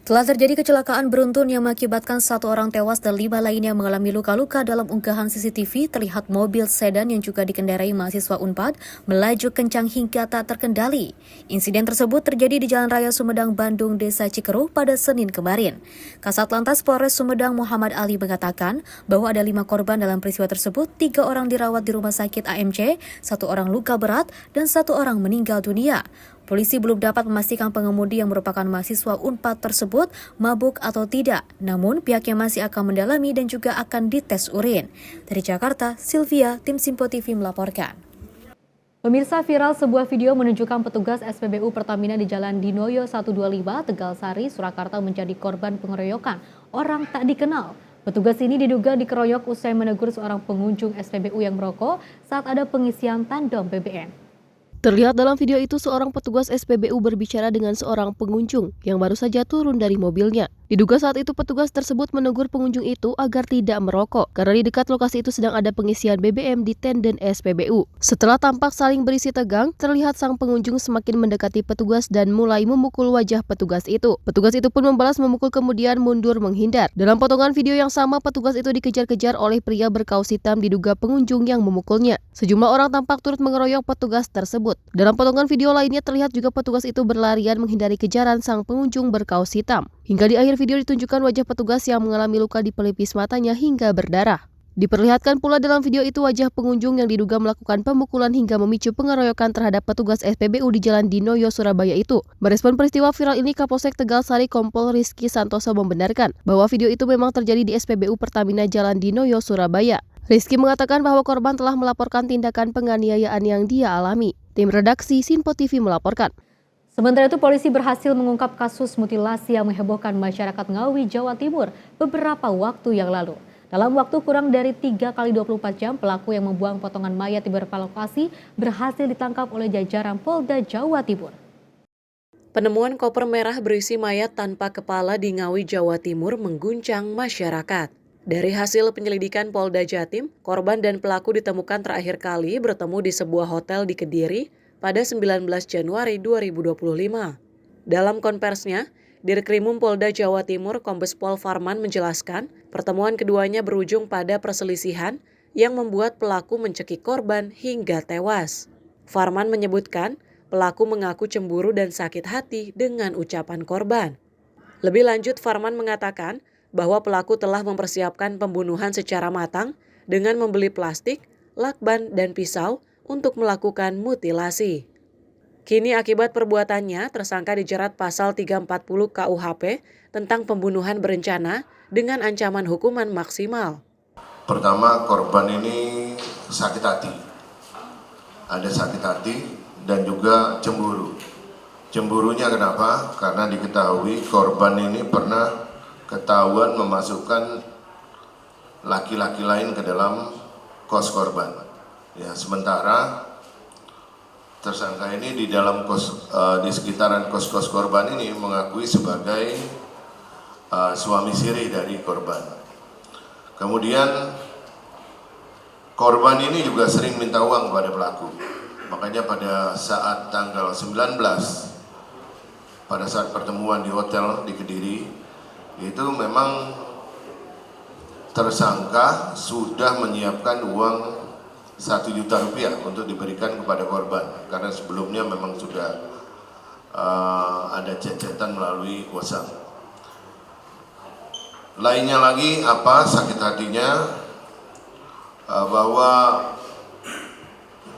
Telah terjadi kecelakaan beruntun yang mengakibatkan 1 orang tewas dan 5 lainnya mengalami luka-luka. Dalam unggahan CCTV terlihat mobil sedan yang juga dikendarai mahasiswa Unpad melaju kencang hingga tak terkendali. Insiden tersebut terjadi di Jalan Raya Sumedang, Bandung, Desa Cikeruh pada Senin kemarin. Kasat Lantas Polres Sumedang Muhammad Ali mengatakan bahwa ada 5 korban dalam peristiwa tersebut, 3 orang dirawat di rumah sakit AMC, 1 orang luka berat, dan 1 orang meninggal dunia. Polisi belum dapat memastikan pengemudi yang merupakan mahasiswa Unpad tersebut mabuk atau tidak, namun pihaknya masih akan mendalami dan juga akan dites urin. Dari Jakarta, Sylvia, tim Sinpo TV melaporkan. Pemirsa, viral sebuah video menunjukkan petugas SPBU Pertamina di Jalan Dinoyo 125, Tegal Sari, Surakarta menjadi korban pengeroyokan orang tak dikenal. Petugas ini diduga dikeroyok usai menegur seorang pengunjung SPBU yang merokok saat ada pengisian tandem BBM. Terlihat dalam video itu seorang petugas SPBU berbicara dengan seorang pengunjung yang baru saja turun dari mobilnya. Diduga saat itu petugas tersebut menegur pengunjung itu agar tidak merokok karena di dekat lokasi itu sedang ada pengisian BBM di tenden SPBU. Setelah tampak saling berisi tegang, terlihat sang pengunjung semakin mendekati petugas dan mulai memukul wajah petugas itu. Petugas itu pun membalas memukul kemudian mundur menghindar. Dalam potongan video yang sama, petugas itu dikejar-kejar oleh pria berkaus hitam diduga pengunjung yang memukulnya. Sejumlah orang tampak turut mengeroyok petugas tersebut. Dalam potongan video lainnya terlihat juga petugas itu berlarian menghindari kejaran sang pengunjung berkaus hitam. Hingga di akhir video ditunjukkan wajah petugas yang mengalami luka di pelipis matanya hingga berdarah. Diperlihatkan pula dalam video itu wajah pengunjung yang diduga melakukan pemukulan hingga memicu pengeroyokan terhadap petugas SPBU di Jalan Dinoyo, Surabaya itu. Merespon peristiwa viral ini, Kapolsek Tegal Sari Kompol Rizky Santoso membenarkan bahwa video itu memang terjadi di SPBU Pertamina Jalan Dinoyo, Surabaya. Rizky mengatakan bahwa korban telah melaporkan tindakan penganiayaan yang dia alami. Tim redaksi Sinpo TV melaporkan. Sementara itu, polisi berhasil mengungkap kasus mutilasi yang menghebohkan masyarakat Ngawi, Jawa Timur beberapa waktu yang lalu. Dalam waktu kurang dari 3 kali 24 jam, pelaku yang membuang potongan mayat di beberapa lokasi berhasil ditangkap oleh jajaran Polda Jawa Timur. Penemuan koper merah berisi mayat tanpa kepala di Ngawi, Jawa Timur mengguncang masyarakat. Dari hasil penyelidikan Polda Jatim, korban dan pelaku ditemukan terakhir kali bertemu di sebuah hotel di Kediri pada 19 Januari 2025. Dalam konversinya, Dirkrimum Polda Jawa Timur Kombes Pol Farman menjelaskan pertemuan keduanya berujung pada perselisihan yang membuat pelaku mencekik korban hingga tewas. Farman menyebutkan pelaku mengaku cemburu dan sakit hati dengan ucapan korban. Lebih lanjut, Farman mengatakan bahwa pelaku telah mempersiapkan pembunuhan secara matang dengan membeli plastik, lakban, dan pisau untuk melakukan mutilasi. Kini akibat perbuatannya, tersangka dijerat pasal 340 KUHP tentang pembunuhan berencana dengan ancaman hukuman maksimal. Pertama, korban ini sakit hati. Ada sakit hati dan juga cemburu. Cemburunya kenapa? Karena diketahui korban ini pernah ketahuan memasukkan laki-laki lain ke dalam kos korban. Ya, sementara tersangka ini di dalam di sekitaran kos-kos korban ini mengakui sebagai suami siri dari korban. Kemudian korban ini juga sering minta uang kepada pelaku. Makanya pada saat tanggal 19, pada saat pertemuan di hotel di Kediri, itu memang tersangka sudah menyiapkan uang 1 juta rupiah untuk diberikan kepada korban. Karena sebelumnya memang sudah ada chat-chatan melalui WhatsApp. Lainnya lagi apa sakit hatinya bahwa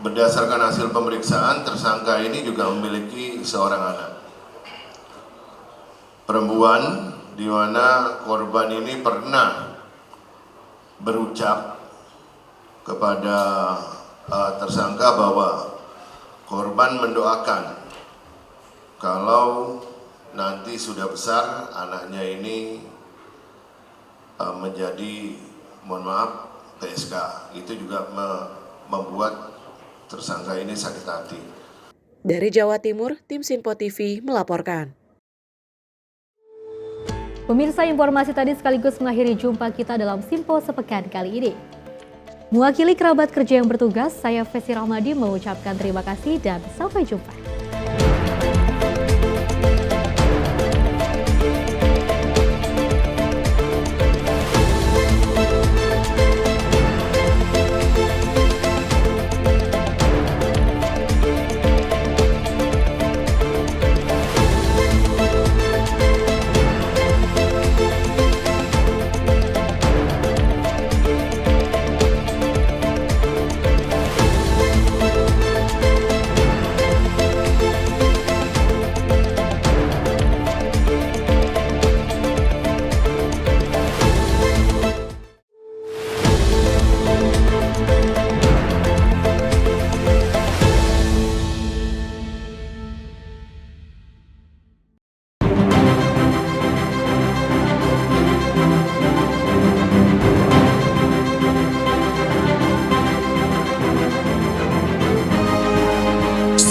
berdasarkan hasil pemeriksaan tersangka ini juga memiliki seorang anak perempuan, di mana korban ini pernah berucap kepada tersangka bahwa korban mendoakan kalau nanti sudah besar anaknya ini menjadi, mohon maaf, PSK. Itu juga membuat tersangka ini sakit hati. Dari Jawa Timur, tim Sinpo TV melaporkan. Pemirsa, informasi tadi sekaligus mengakhiri jumpa kita dalam Sinpo Sepekan kali ini. Mewakili kerabat kerja yang bertugas, saya Fesi Rahmadi mengucapkan terima kasih dan sampai jumpa.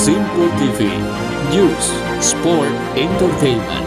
Sinpo TV, News, Sport, Entertainment.